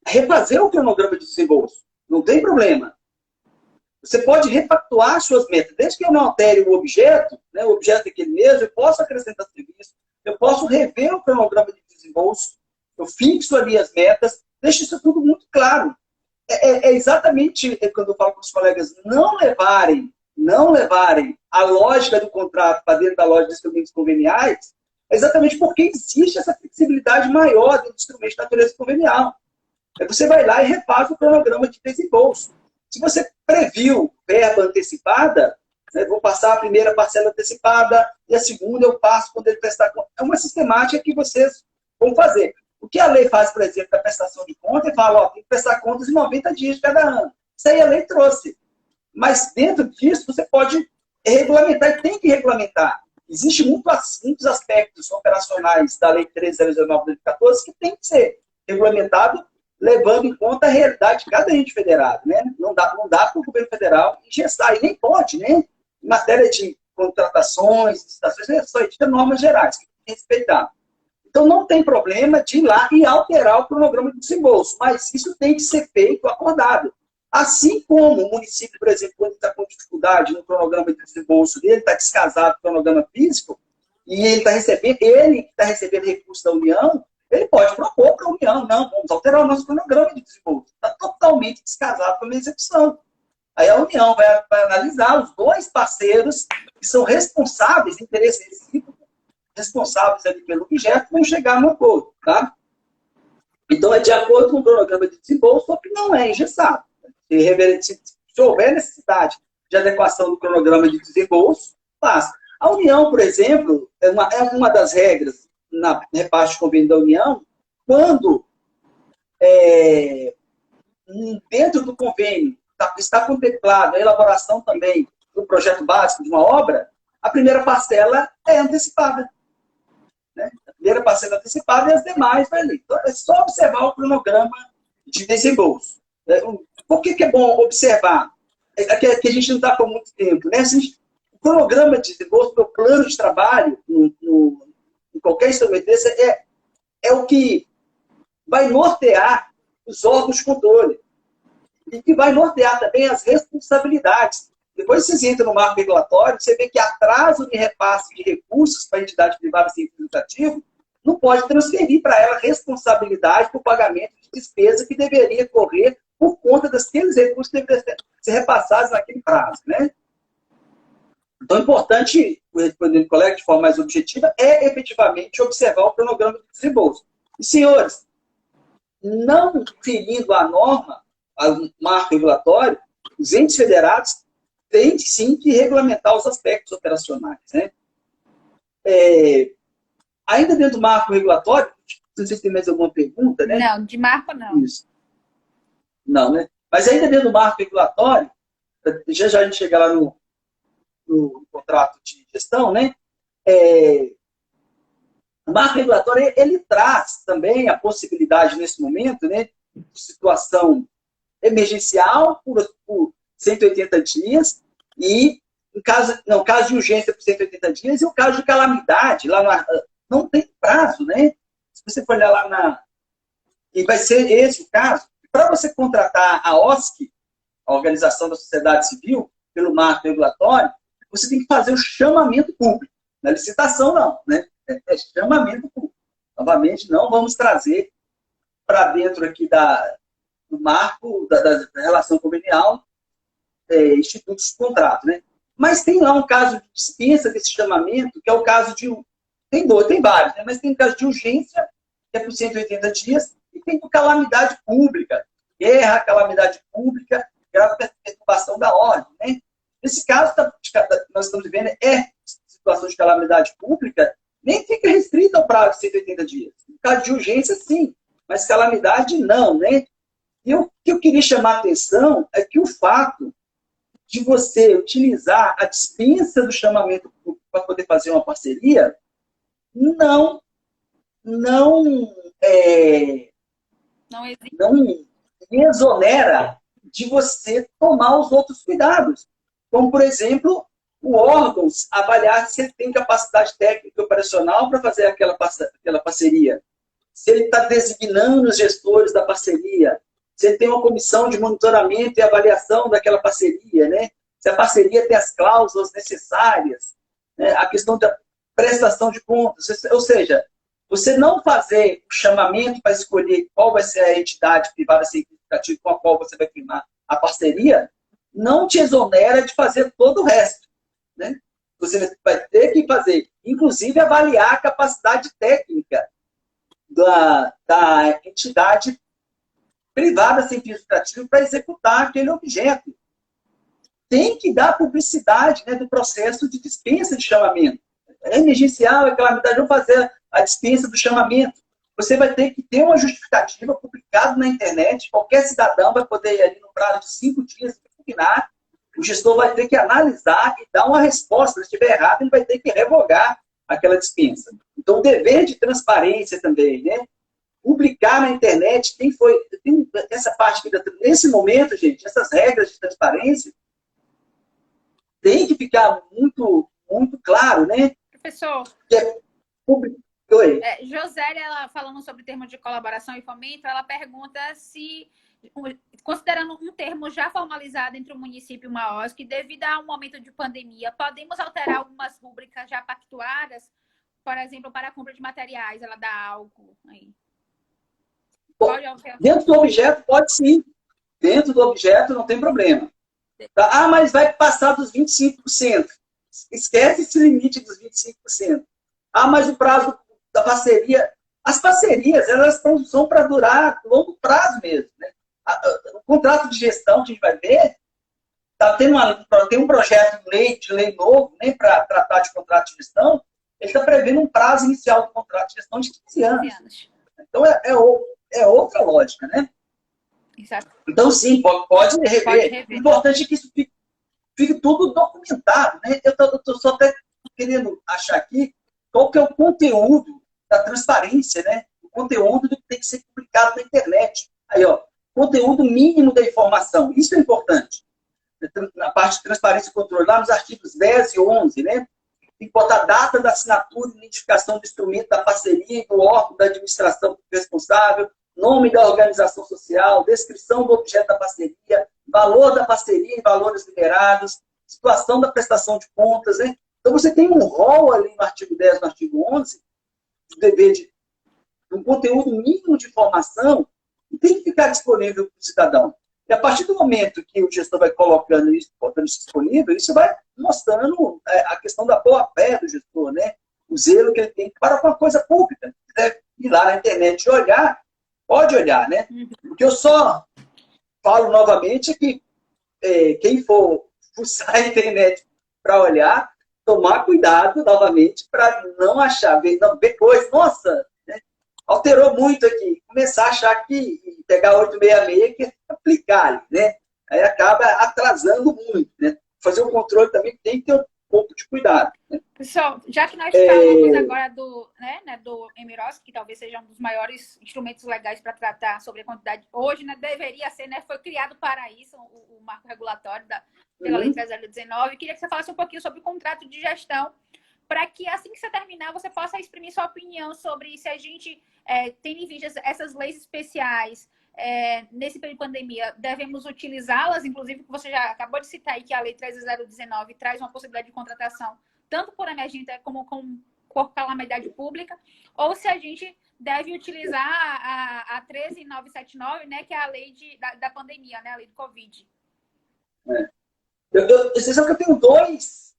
refazer o cronograma de desembolso. Não tem problema. Você pode repactuar suas metas. Desde que eu não altere o objeto, né, o objeto é aquele mesmo, eu posso acrescentar serviço, eu posso rever o cronograma de desembolso, eu fixo ali as metas, deixo isso tudo muito claro. Exatamente quando eu falo com os colegas não levarem a lógica do contrato para dentro da lógica dos instrumentos conveniais, é exatamente porque existe essa flexibilidade maior dentro do instrumento de natureza convenial. Você vai lá e refaz o cronograma de desembolso. Se você previu verba antecipada, né, vou passar a primeira parcela antecipada e a segunda eu passo quando ele prestar conta. É uma sistemática que vocês vão fazer. O que a lei faz, por exemplo, da prestação de conta, é fala, tem que prestar contas em 90 dias de cada ano. Isso aí a lei trouxe. Mas dentro disso, você pode regulamentar e tem que regulamentar. Existem muitos aspectos operacionais da Lei 13.019 de 2014 que tem que ser regulamentado levando em conta a realidade de cada ente federado. Né? Não dá para o governo federal engessar, e nem pode, né? Em matéria de contratações, licitações, só existe normas gerais que tem que respeitar. Então, não tem problema de ir lá e alterar o cronograma de desembolso, mas isso tem que ser feito acordado. Assim como o município, por exemplo, quando está com dificuldade no cronograma de desembolso dele, está descasado do cronograma físico, e ele que está recebendo recursos da União, ele pode propor para a União, não, vamos alterar o nosso cronograma de desenvolvimento. Está totalmente descasado com a execução. Aí a União vai analisar os dois parceiros que são responsáveis, interesse recíproco, responsáveis ali pelo objeto, vão chegar no acordo, tá? Então, é de acordo com o cronograma de desembolso, só que não é engessado. Se houver necessidade de adequação do cronograma de desembolso, faz. A União, por exemplo, é uma das regras na repasse de convênio da União, quando dentro do convênio está contemplada a elaboração também do projeto básico de uma obra, a primeira parcela é antecipada. Né? A primeira parcela antecipada e as demais vai ali. Então, é só observar o cronograma de desembolso. Por que é bom observar? É que a gente não está com muito tempo. Né? O cronograma de desembolso, o plano de trabalho, em qualquer instrumento desse, é o que vai nortear os órgãos de controle. E que vai nortear também as responsabilidades. Depois vocês entram no marco regulatório, você vê que atraso de repasse de recursos para a entidade privada sem fins lucrativos não pode transferir para ela responsabilidade por pagamento de despesa que deveria correr por conta daqueles recursos que deveriam ser repassados naquele prazo. Né? Então, é importante, respondendo o colega de forma mais objetiva, é efetivamente observar o cronograma de desembolso. E, senhores, não ferindo a norma, o marco regulatório, os entes federados têm, sim, que regulamentar os aspectos operacionais. Né? Ainda dentro do marco regulatório, não sei se tem mais alguma pergunta, né? Não, de marco não. Isso. Não, né? Mas ainda dentro do marco regulatório, já a gente chega lá no contrato de gestão, né? O marco regulatório, ele traz também a possibilidade, nesse momento, né, de situação emergencial por 180 dias e, caso de urgência por 180 dias e o caso de calamidade, não tem prazo, né? Se você for olhar lá e vai ser esse o caso. Para você contratar a OSC, a Organização da Sociedade Civil, pelo marco regulatório, você tem que fazer o chamamento público. Não é licitação, não, né? É chamamento público. Novamente, não vamos trazer para dentro aqui do marco da relação convenial institutos de contrato, né? Mas tem lá um caso de dispensa desse chamamento, que é o caso de... Tem vários, né? Mas tem o caso de urgência, que é por 180 dias, e tem por calamidade pública, guerra, calamidade pública, grave perturbação da ordem, né? Nesse caso, nós estamos vivendo situação de calamidade pública, nem fica restrita ao prazo de 180 dias. No caso de urgência, sim, mas calamidade, não, né? E o que eu queria chamar a atenção é que o fato de você utilizar a dispensa do chamamento público para poder fazer uma parceria, não exonera de você tomar os outros cuidados. Como, por exemplo, o órgão avaliar se ele tem capacidade técnica e operacional para fazer aquela parceria. Se ele está designando os gestores da parceria. Se ele tem uma comissão de monitoramento e avaliação daquela parceria. Né? Se a parceria tem as cláusulas necessárias. Né? A questão da prestação de contas. Ou seja, você não fazer o chamamento para escolher qual vai ser a entidade privada significativa com a qual você vai firmar a parceria, não te exonera de fazer todo o resto. Né? Você vai ter que fazer, inclusive, avaliar a capacidade técnica da entidade privada sem fins lucrativos para executar aquele objeto. Tem que dar publicidade, né, do processo de dispensa de chamamento. É emergencial, é calamidade, vamos fazer a dispensa do chamamento. Você vai ter que ter uma justificativa publicada na internet, qualquer cidadão vai poder ir ali no prazo de 5 dias impugnar, o gestor vai ter que analisar e dar uma resposta. Se estiver errado, ele vai ter que revogar aquela dispensa. Então, o dever de transparência também, né? Publicar na internet tem essa parte que, nesse momento, gente, essas regras de transparência tem que ficar muito, muito claro, né? Professor, Oi. Josélia, ela falando sobre termos de colaboração e fomento, ela pergunta se, considerando um termo já formalizado entre o município e uma OSC, devido a um momento de pandemia, podemos alterar algumas rúbricas já pactuadas, Por exemplo, para a compra de materiais, ela dá álcool aí. Pode, dentro do objeto, pode sim. Dentro do objeto não tem problema. Tá? Ah, mas vai passar dos 25%. Esquece esse limite dos 25%. Ah, mas o prazo da parceria... As parcerias, elas são para durar longo prazo mesmo. Né? O contrato de gestão que a gente vai ver, tem um projeto de lei novo, nem para tratar de contrato de gestão, ele está prevendo um prazo inicial do contrato de gestão de 15 anos. Então, é outra lógica, né? Exato. Então, sim, pode rever. O importante é que isso fique tudo documentado. Né? Eu estou só até querendo achar aqui qual que é o conteúdo da transparência, né? O conteúdo do que tem que ser publicado na internet. Aí, ó, conteúdo mínimo da informação. Isso é importante. Na parte de transparência e controle, lá nos artigos 10 e 11, né? Tem que botar a data da assinatura e identificação do instrumento da parceria e do órgão da administração responsável, nome da organização social, descrição do objeto da parceria, valor da parceria e valores liberados, situação da prestação de contas, né? Então, você tem um rol ali no artigo 10, no artigo 11, de dever de um conteúdo mínimo de informação que tem que ficar disponível para o cidadão. E a partir do momento que o gestor vai colocando isso, botando isso disponível, isso vai mostrando a questão da boa-fé do gestor, né? O zelo que ele tem para com a coisa pública. Se quiser ir lá na internet e olhar, pode olhar, né? Porque eu só falo novamente que quem for fuçar a internet para olhar, tomar cuidado novamente para não achar, ver coisa, nossa, né? Alterou muito aqui, começar a achar que pegar 866 que é aplicar ali, né? Aí acaba atrasando muito, né? Fazer o controle também tem que ter um pouco de cuidado. Né? Pessoal, já que nós falamos agora do Emiros, que talvez seja um dos maiores instrumentos legais para tratar sobre a quantidade hoje, né? Deveria ser, né? Foi criado para isso o marco regulatório pela Lei 3019. Queria que você falasse um pouquinho sobre o contrato de gestão, para que assim que você terminar, você possa exprimir sua opinião sobre se a gente tem em vista essas leis especiais nesse período de pandemia, devemos utilizá-las, inclusive que você já acabou de citar aí que a Lei 13019 traz uma possibilidade de contratação tanto por emergência como por calamidade pública, ou se a gente deve utilizar a 13979, né, que é a lei da pandemia, né, a lei do Covid. Você sabe que eu tenho dois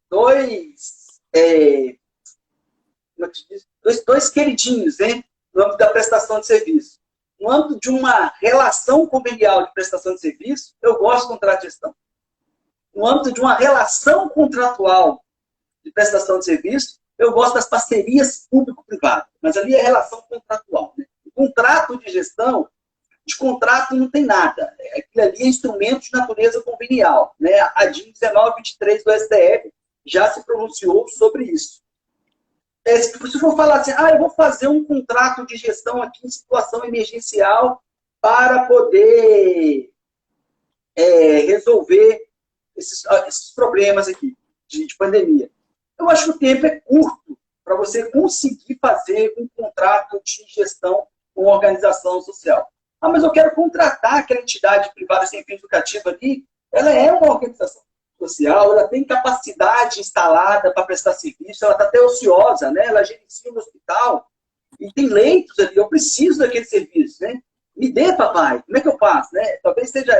queridinhos, né, no âmbito da prestação de serviço. No âmbito de uma relação convenial de prestação de serviço, eu gosto de contrato de gestão. No âmbito de uma relação contratual de prestação de serviço, eu gosto das parcerias público-privadas. Mas ali é relação contratual. Né? O contrato de gestão, de contrato não tem nada. Aquilo ali é instrumento de natureza convenial. Né? A DIN 1923 do STF já se pronunciou sobre isso. Se for falar assim, eu vou fazer um contrato de gestão aqui em situação emergencial para poder resolver esses problemas aqui de pandemia. Eu acho que o tempo é curto para você conseguir fazer um contrato de gestão com uma organização social. Mas eu quero contratar aquela entidade privada sem fins lucrativos ali. Ela é uma organização social, ela tem capacidade instalada para prestar serviço, ela está até ociosa, né? Ela gerencia um hospital e tem leitos ali, eu preciso daquele serviço, né? Me dê, papai, como é que eu faço? Né? Talvez seja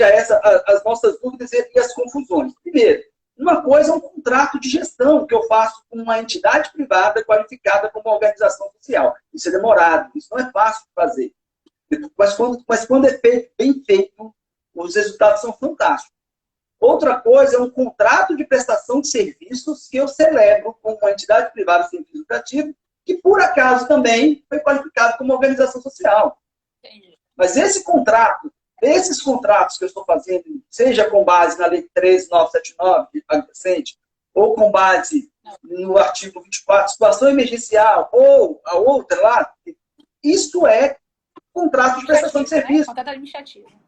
essa as nossas dúvidas e as confusões. Primeiro, uma coisa é um contrato de gestão que eu faço com uma entidade privada qualificada como uma organização social. Isso é demorado, isso não é fácil de fazer. Mas quando é bem feito, os resultados são fantásticos. Outra coisa é um contrato de prestação de serviços que eu celebro com uma entidade privada sem fins lucrativos, que por acaso também foi qualificado como organização social. Entendi. Mas esses contratos que eu estou fazendo, seja com base na Lei 13979, recente, ou com base no artigo 24, situação emergencial, ou a outra lá, isso é contrato de prestação de serviço. Né? Contrato administrativo.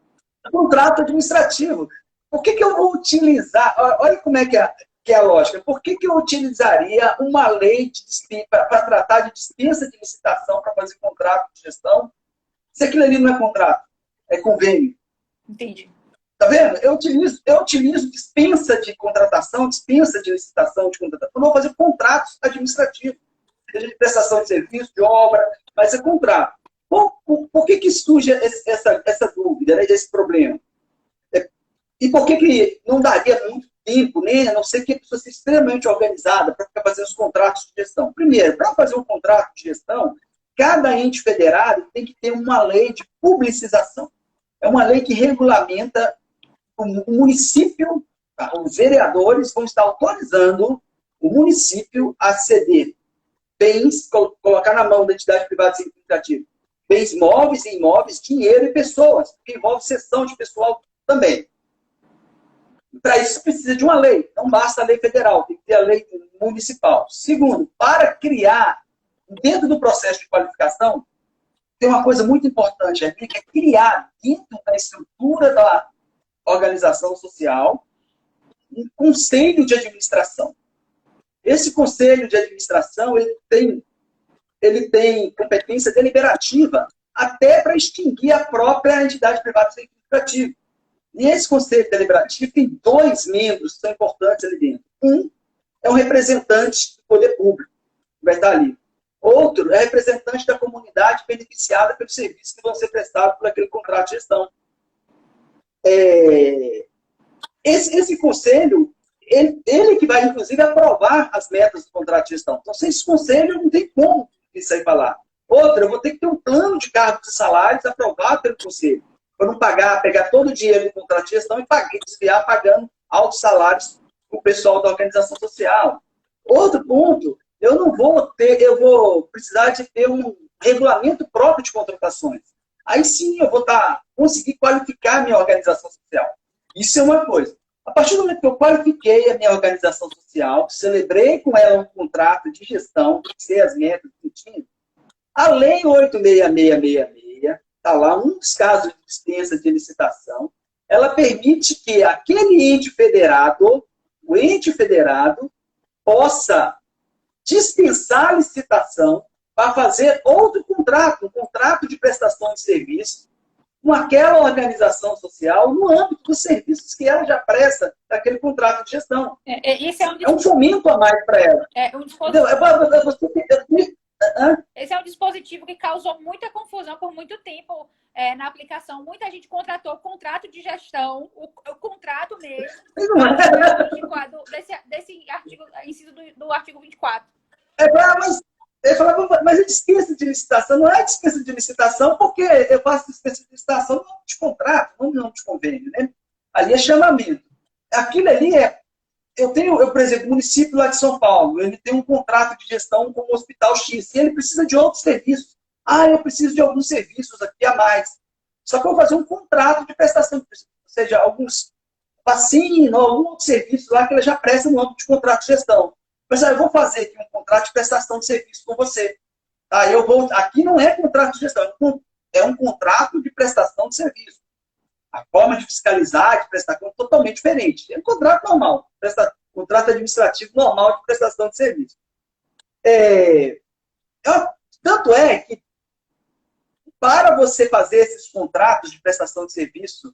Contrato administrativo. Por que eu vou utilizar... Olha como é que é a lógica. Por que eu utilizaria uma lei para tratar de dispensa de licitação para fazer contrato de gestão, se aquilo ali não é contrato? É convênio. Entendi. Tá vendo? Eu utilizo dispensa de contratação, dispensa de licitação de contratação. Eu vou fazer contratos administrativos, seja de prestação de serviço, de obra, mas é contrato. Por que surge essa dúvida, né, esse problema? E por que não daria muito tempo, né, a não ser que a pessoa seja extremamente organizada para ficar fazendo os contratos de gestão? Primeiro, para fazer um contrato de gestão, cada ente federado tem que ter uma lei de publicização. É uma lei que regulamenta o município, tá? Os vereadores vão estar autorizando o município a ceder bens, colocar na mão da entidade privada significativa, bens móveis e imóveis, dinheiro e pessoas, que envolve cessão de pessoal também. Para isso precisa de uma lei, não basta a lei federal, tem que ter a lei municipal. Segundo, para criar, dentro do processo de qualificação, tem uma coisa muito importante aqui, que é criar dentro da estrutura da organização social um conselho de administração. Esse conselho de administração ele tem competência deliberativa até para extinguir a própria entidade privada significativa. E esse conselho deliberativo tem 2 membros que são importantes ali dentro. Um é um representante do poder público, que vai estar ali. Outro é representante da comunidade beneficiada pelos serviços que vão ser prestados por aquele contrato de gestão. Esse conselho, ele que vai, inclusive, aprovar as metas do contrato de gestão. Então, sem esse conselho, não tem como isso aí falar. Outra, eu vou ter que ter um plano de cargos e salários aprovado pelo conselho, para não pegar todo o dinheiro do contrato de gestão e desviar pagando altos salários para o pessoal da organização social. Outro ponto, eu vou precisar de ter um regulamento próprio de contratações. Aí sim eu vou conseguir qualificar a minha organização social. Isso é uma coisa. A partir do momento que eu qualifiquei a minha organização social, celebrei com ela um contrato de gestão, que sei as metas que tinha, a Lei 86666, está lá, um dos casos de dispensa de licitação, ela permite que aquele ente federado, o ente federado, possa dispensar a licitação para fazer outro contrato, um contrato de prestação de serviço, com aquela organização social no âmbito dos serviços que ela já presta daquele contrato de gestão. É um fomento a mais para ela. Esse é um dispositivo que causou muita confusão por muito tempo na aplicação. Muita gente contratou o contrato de gestão, o contrato mesmo, desse artigo, inciso do artigo 24. Ele falava, mas a dispensa de licitação não é dispensa de licitação, porque eu faço dispensa de licitação no âmbito de contrato, não de convênio, né? Ali é chamamento. Aquilo ali por exemplo, o município lá de São Paulo, ele tem um contrato de gestão com o Hospital X, e ele precisa de outros serviços. Eu preciso de alguns serviços aqui a mais. Só que eu vou fazer um contrato de prestação, ou seja, alguns vacina, algum outro serviço lá que ele já presta no âmbito de contrato de gestão. Mas eu vou fazer aqui um contrato de prestação de serviço com você. Aqui não é contrato de gestão, é um contrato de prestação de serviço. A forma de fiscalizar, de prestar conta é totalmente diferente. É um contrato normal, contrato administrativo normal de prestação de serviço. Tanto é que, para você fazer esses contratos de prestação de serviço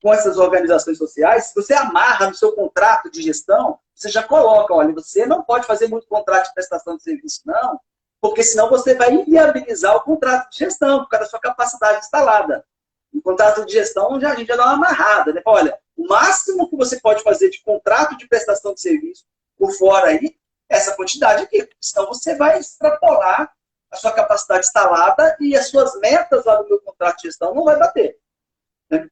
com essas organizações sociais, se você amarra no seu contrato de gestão, você já coloca, olha, você não pode fazer muito contrato de prestação de serviço, não, porque senão você vai inviabilizar o contrato de gestão, por causa da sua capacidade instalada. O contrato de gestão, a gente já dá uma amarrada, né? Olha, o máximo que você pode fazer de contrato de prestação de serviço por fora aí, essa quantidade aqui, senão você vai extrapolar a sua capacidade instalada e as suas metas lá no meu contrato de gestão não vai bater. Né?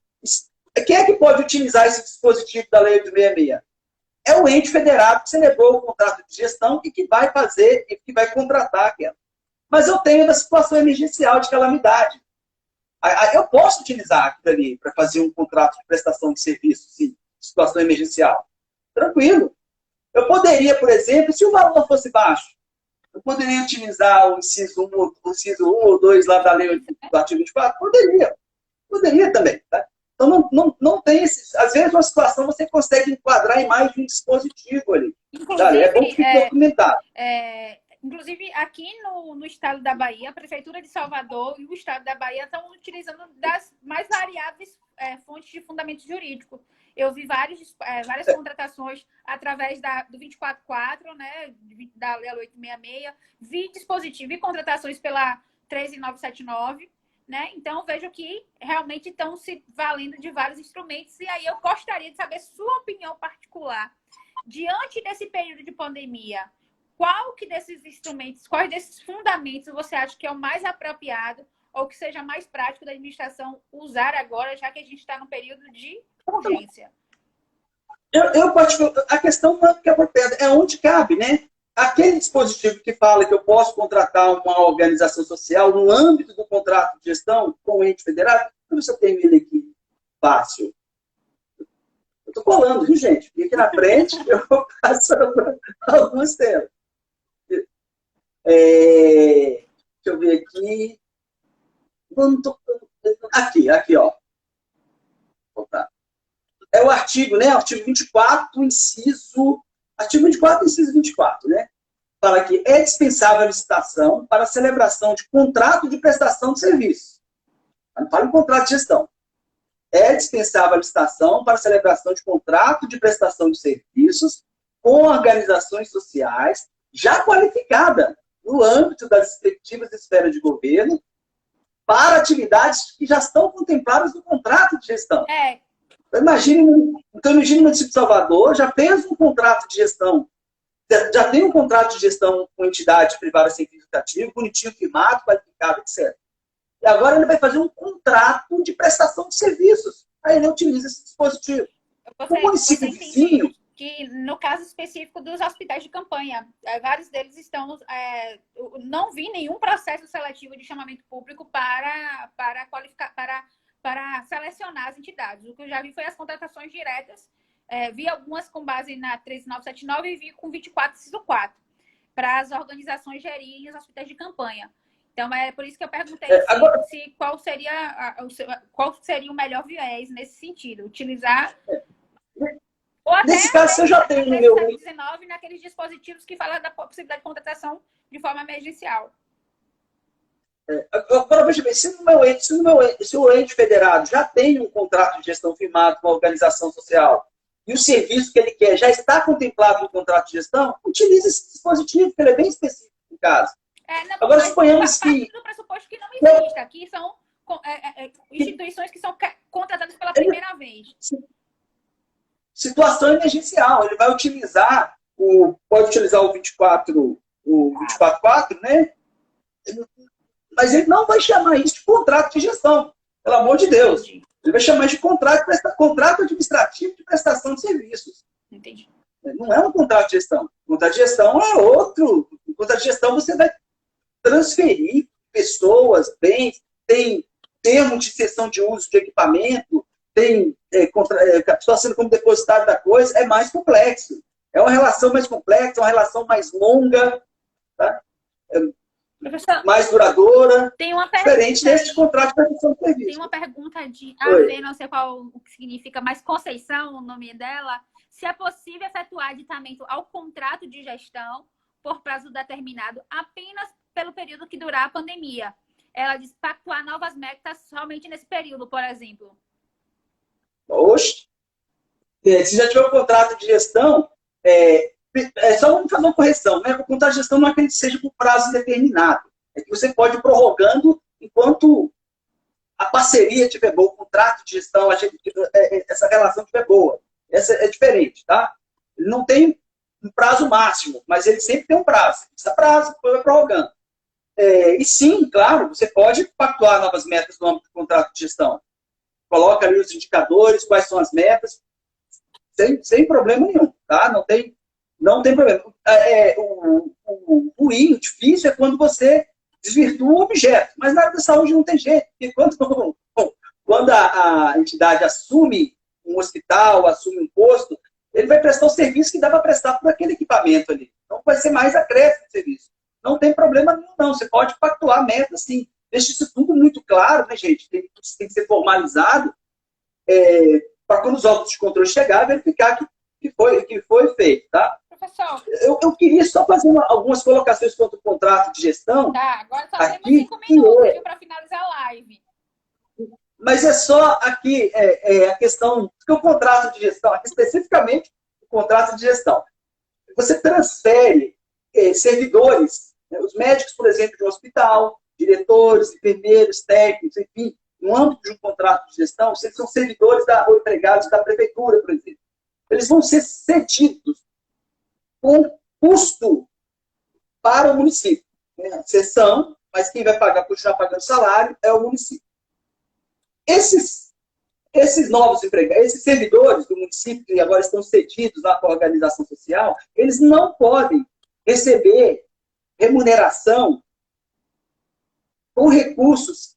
Quem é que pode utilizar esse dispositivo da Lei 866? É o ente federado que celebrou o contrato de gestão e que vai fazer, e que vai contratar aquela. Mas eu tenho da situação emergencial de calamidade. Eu posso utilizar aquilo ali para fazer um contrato de prestação de serviço, sim, situação emergencial. Tranquilo. Eu poderia, por exemplo, se o valor fosse baixo, eu poderia utilizar o inciso 1 ou 2 lá da lei do artigo 24? Poderia também. Tá? Então, não tem esse... Às vezes, uma situação você consegue enquadrar em mais de um dispositivo ali. Inclusive, é bom que fique documentado. Inclusive, aqui no estado da Bahia, a Prefeitura de Salvador e o estado da Bahia estão utilizando das mais variáveis fontes de fundamento jurídico. Eu vi várias contratações através do 244, né, da Lei 866, vi dispositivo e contratações pela 13979, né? Então, vejo que realmente estão se valendo de vários instrumentos. E aí eu gostaria de saber sua opinião particular. Diante desse período de pandemia, qual que desses instrumentos, quais desses fundamentos você acha que é o mais apropriado ou que seja mais prático da administração usar agora, já que a gente está num período de urgência? A questão não é que é apropriada, é onde cabe, né? Aquele dispositivo que fala que eu posso contratar uma organização social no âmbito do contrato de gestão com o ente federado, por isso eu tenho ele aqui fácil. Eu estou colando, viu, gente? E aqui na frente eu passo algumas telas. Deixa eu ver aqui. Aqui, ó. É o artigo, né? Artigo 24, inciso... Artigo 24, inciso 24, né? Fala que é dispensável a licitação para a celebração de contrato de prestação de serviço. Não fala em contrato de gestão. É dispensável a licitação para a celebração de contrato de prestação de serviços com organizações sociais já qualificada no âmbito das respectivas esferas de governo para atividades que já estão contempladas no contrato de gestão. Então, imagine o município de Salvador já fez um contrato de gestão, já tem um contrato de gestão com entidade privada significativa, bonitinho, firmado, qualificado, etc. E agora ele vai fazer um contrato de prestação de serviços. Aí ele utiliza esse dispositivo. O município vizinho... Que no caso específico dos hospitais de campanha, vários deles estão... não vi nenhum processo seletivo de chamamento público para qualificar... para selecionar as entidades. O que eu já vi foi as contratações diretas. Vi algumas com base na 13979 e vi com 24.4 para as organizações gerirem os hospitais de campanha. Então, é por isso que eu perguntei qual seria o melhor viés nesse sentido. Utilizar... Ou até, nesse caso, você já tem no meu... 19 naqueles dispositivos que falam da possibilidade de contratação de forma emergencial. Agora, veja bem, se o ente federado já tem um contrato de gestão firmado com a organização social e o serviço que ele quer já está contemplado no contrato de gestão, utilize esse dispositivo, porque ele é bem específico no caso. Agora, suponhamos que... do pressuposto que não existe. Aqui são instituições que são contratadas pela primeira vez. Situação emergencial. Ele vai utilizar pode utilizar o 244, né? Mas ele não vai chamar isso de contrato de gestão, pelo amor de Deus. Ele vai chamar de contrato administrativo de prestação de serviços. Entendi. Não é um contrato de gestão. O contrato de gestão é outro. O contrato de gestão você vai transferir pessoas, bens, tem termo de cessão de uso de equipamento, tem sendo como depositário da coisa, é mais complexo. É uma relação mais complexa, uma relação mais longa, tá? Mais duradoura, diferente desse contrato de prestação de serviço. Tem uma pergunta de AV, não sei qual o que significa, mas Conceição, o nome dela, se é possível efetuar aditamento ao contrato de gestão por prazo determinado apenas pelo período que durar a pandemia. Ela diz pactuar novas metas somente nesse período, por exemplo. Oxe! Se já tiver um contrato de gestão, só vamos fazer uma correção, né? O contrato de gestão não é que ele seja por prazo determinado. É que você pode ir prorrogando enquanto a parceria estiver boa, o contrato de gestão, essa relação estiver boa. Essa é diferente, tá? Ele não tem um prazo máximo, mas ele sempre tem um prazo. Esse prazo foi prorrogando. E sim, claro, você pode pactuar novas metas no âmbito do contrato de gestão. Coloca ali os indicadores, quais são as metas, sem problema nenhum, tá? Não tem problema. O ruim, o difícil é quando você desvirtua o objeto. Mas na área da saúde não tem jeito. Porque quando a entidade assume um hospital, assume um posto, ele vai prestar o serviço que dá para prestar por aquele equipamento ali. Então vai ser mais acréscimo de serviço. Não tem problema nenhum, não. Você pode pactuar metas, sim. Deixa isso tudo muito claro, né, gente? Tem que ser formalizado para quando os órgãos de controle chegarem, verificar que foi feito, tá? Professor. Eu queria só fazer algumas colocações quanto ao contrato de gestão. Tá, agora só temos 5 minutos para finalizar a live. Mas é só aqui a questão, porque o contrato de gestão, aqui especificamente o contrato de gestão, você transfere servidores, né, os médicos, por exemplo, de um hospital, diretores, enfermeiros, técnicos, enfim, no âmbito de um contrato de gestão, vocês são servidores ou empregados da prefeitura, por exemplo. Eles vão ser cedidos com custo para o município. Né? Cessão, mas quem vai pagar, continuar pagando salário, é o município. Esses novos empregados, esses servidores do município que agora estão cedidos lá para a organização social, eles não podem receber remuneração com recursos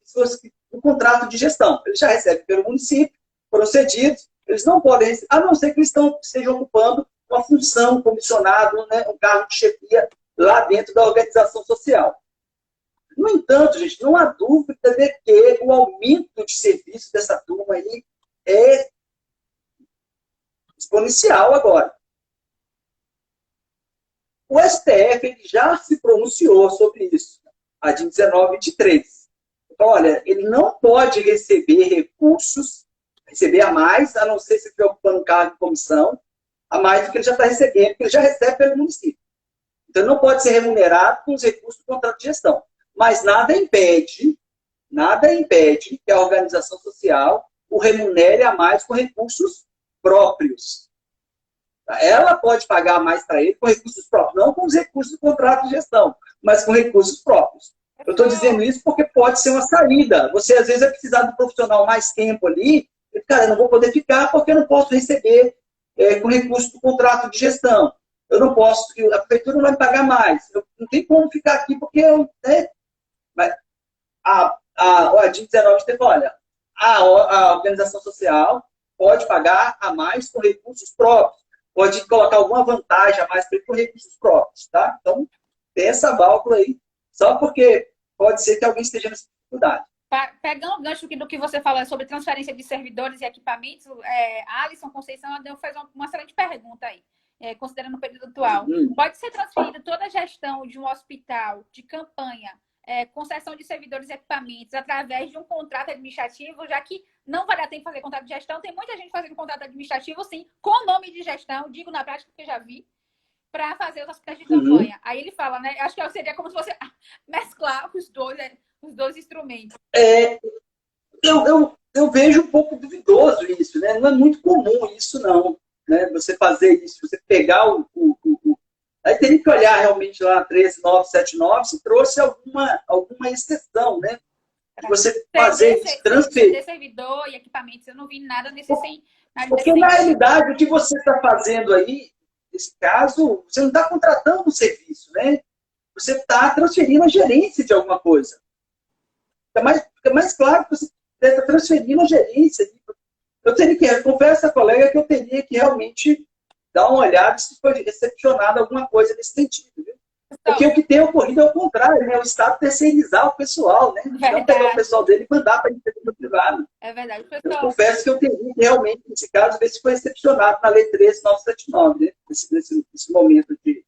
do contrato de gestão. Eles já recebem pelo município, foram cedidos, eles não podem receber, a não ser que eles estejam ocupando uma função, comissionado, né, um cargo de chefia lá dentro da organização social. No entanto, gente, não há dúvida de que o aumento de serviço dessa turma aí é exponencial agora. O STF ele já se pronunciou sobre isso, a de 1923. Então, olha, ele não pode receber recursos, receber a mais, a não ser se preocupando um cargo de comissão, a mais do que ele já está recebendo, porque ele já recebe pelo município. Então, ele não pode ser remunerado com os recursos do contrato de gestão. Mas nada impede que a organização social o remunere a mais com recursos próprios. Ela pode pagar mais para ele com recursos próprios, não com os recursos do contrato de gestão, mas com recursos próprios. Eu estou dizendo isso porque pode ser uma saída. Você, às vezes, vai precisar do profissional mais tempo ali, e, cara, eu não vou poder ficar porque eu não posso receber com recursos do contrato de gestão. Eu não posso, a prefeitura não vai me pagar mais. Eu não tem como ficar aqui porque eu... Né, mas a DIN 19 teve, olha, a organização social pode pagar a mais com recursos próprios, pode colocar alguma vantagem a mais com recursos próprios, tá? Então, tem essa válvula aí, só porque pode ser que alguém esteja nessa dificuldade. Pegando o gancho do que você falou sobre transferência de servidores e equipamentos, Alisson Conceição deu faz uma excelente pergunta aí. Considerando o período atual, pode ser transferido toda a gestão de um hospital de campanha, concessão de servidores e equipamentos através de um contrato administrativo, já que não vai dar tempo de fazer contrato de gestão. Tem muita gente fazendo contrato administrativo, sim, com nome de gestão, digo na prática porque já vi, para fazer os hospitais de campanha. Aí ele fala, né? Acho que seria como se você mesclar os dois instrumentos. Eu vejo um pouco duvidoso isso, né? Não é muito comum isso, não. Né? Você fazer isso, você pegar Aí teria que olhar realmente lá 13979 se trouxe alguma exceção, né? De você fazer isso, transferir. Servidor e equipamentos, eu não vi nada nesse Porque na realidade o que você está fazendo aí, nesse caso, você não está contratando um serviço, né? Você está transferindo a gerência de alguma coisa. Fica mais claro que você está transferindo a gerência. Eu confesso à colega que eu teria que realmente dar uma olhada se foi recepcionada alguma coisa nesse sentido. Viu? Porque o que tem ocorrido é o contrário, né? O Estado terceirizar o pessoal, né? Não pegar o pessoal dele e mandar para a iniciativa privada. É verdade, pessoal. Eu confesso que eu teria que realmente, nesse caso, ver se foi recepcionado na Lei 13979, né? Nesse momento de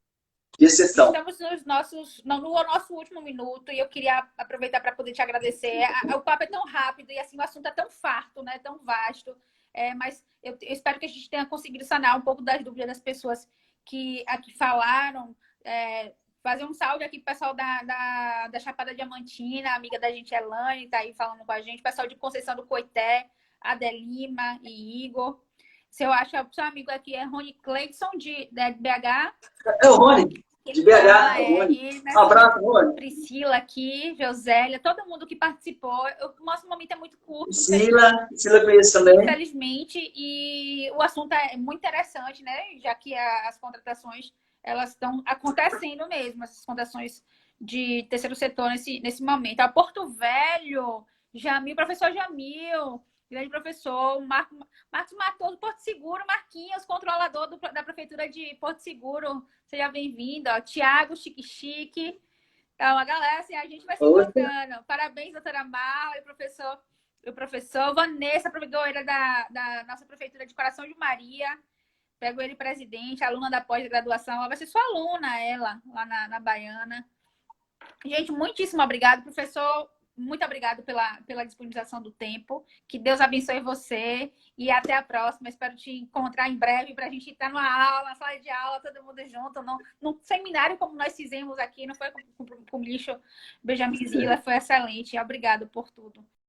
exceção. Estamos no nosso último minuto e eu queria aproveitar para poder te agradecer. O papo é tão rápido e assim, o assunto é tão farto, né? Tão vasto. Mas eu espero que a gente tenha conseguido sanar um pouco das dúvidas das pessoas que aqui falaram. Fazer um salve aqui pro pessoal da Chapada Diamantina, a amiga da gente, Elaine, tá aí falando com a gente. Pessoal de Conceição do Coité, Adelima e Igor. Se eu acho que o seu amigo aqui é Rony Cleidson, de BH. É o Rony, de BH. Rony. Um abraço, Rony. Priscila aqui, Josélia, todo mundo que participou. O nosso momento é muito curto. Priscila conheço também. Infelizmente, e o assunto é muito interessante, né? Já que as contratações, elas estão acontecendo mesmo, essas contratações de terceiro setor nesse momento. A Porto Velho, Jamil, professor Jamil, grande professor, Marcos Matoso, Porto Seguro, Marquinhos, controlador da Prefeitura de Porto Seguro, seja bem-vindo. Tiago, Chique. Então, a galera, assim, a gente vai se encontrando. Parabéns, doutora Marla e o professor Vanessa, provedora da nossa Prefeitura de Coração de Maria. Pego ele presidente, aluna da pós-graduação. Ela vai ser sua aluna, ela, lá na Baiana. Gente, muitíssimo obrigado, professor. muito obrigado pela disponibilização do tempo. Que Deus abençoe você e até a próxima. Espero te encontrar em breve para a gente estar numa aula, na sala de aula, todo mundo junto, num seminário como nós fizemos aqui, não foi com o lixo Benjamin Zila, foi excelente. Obrigado por tudo.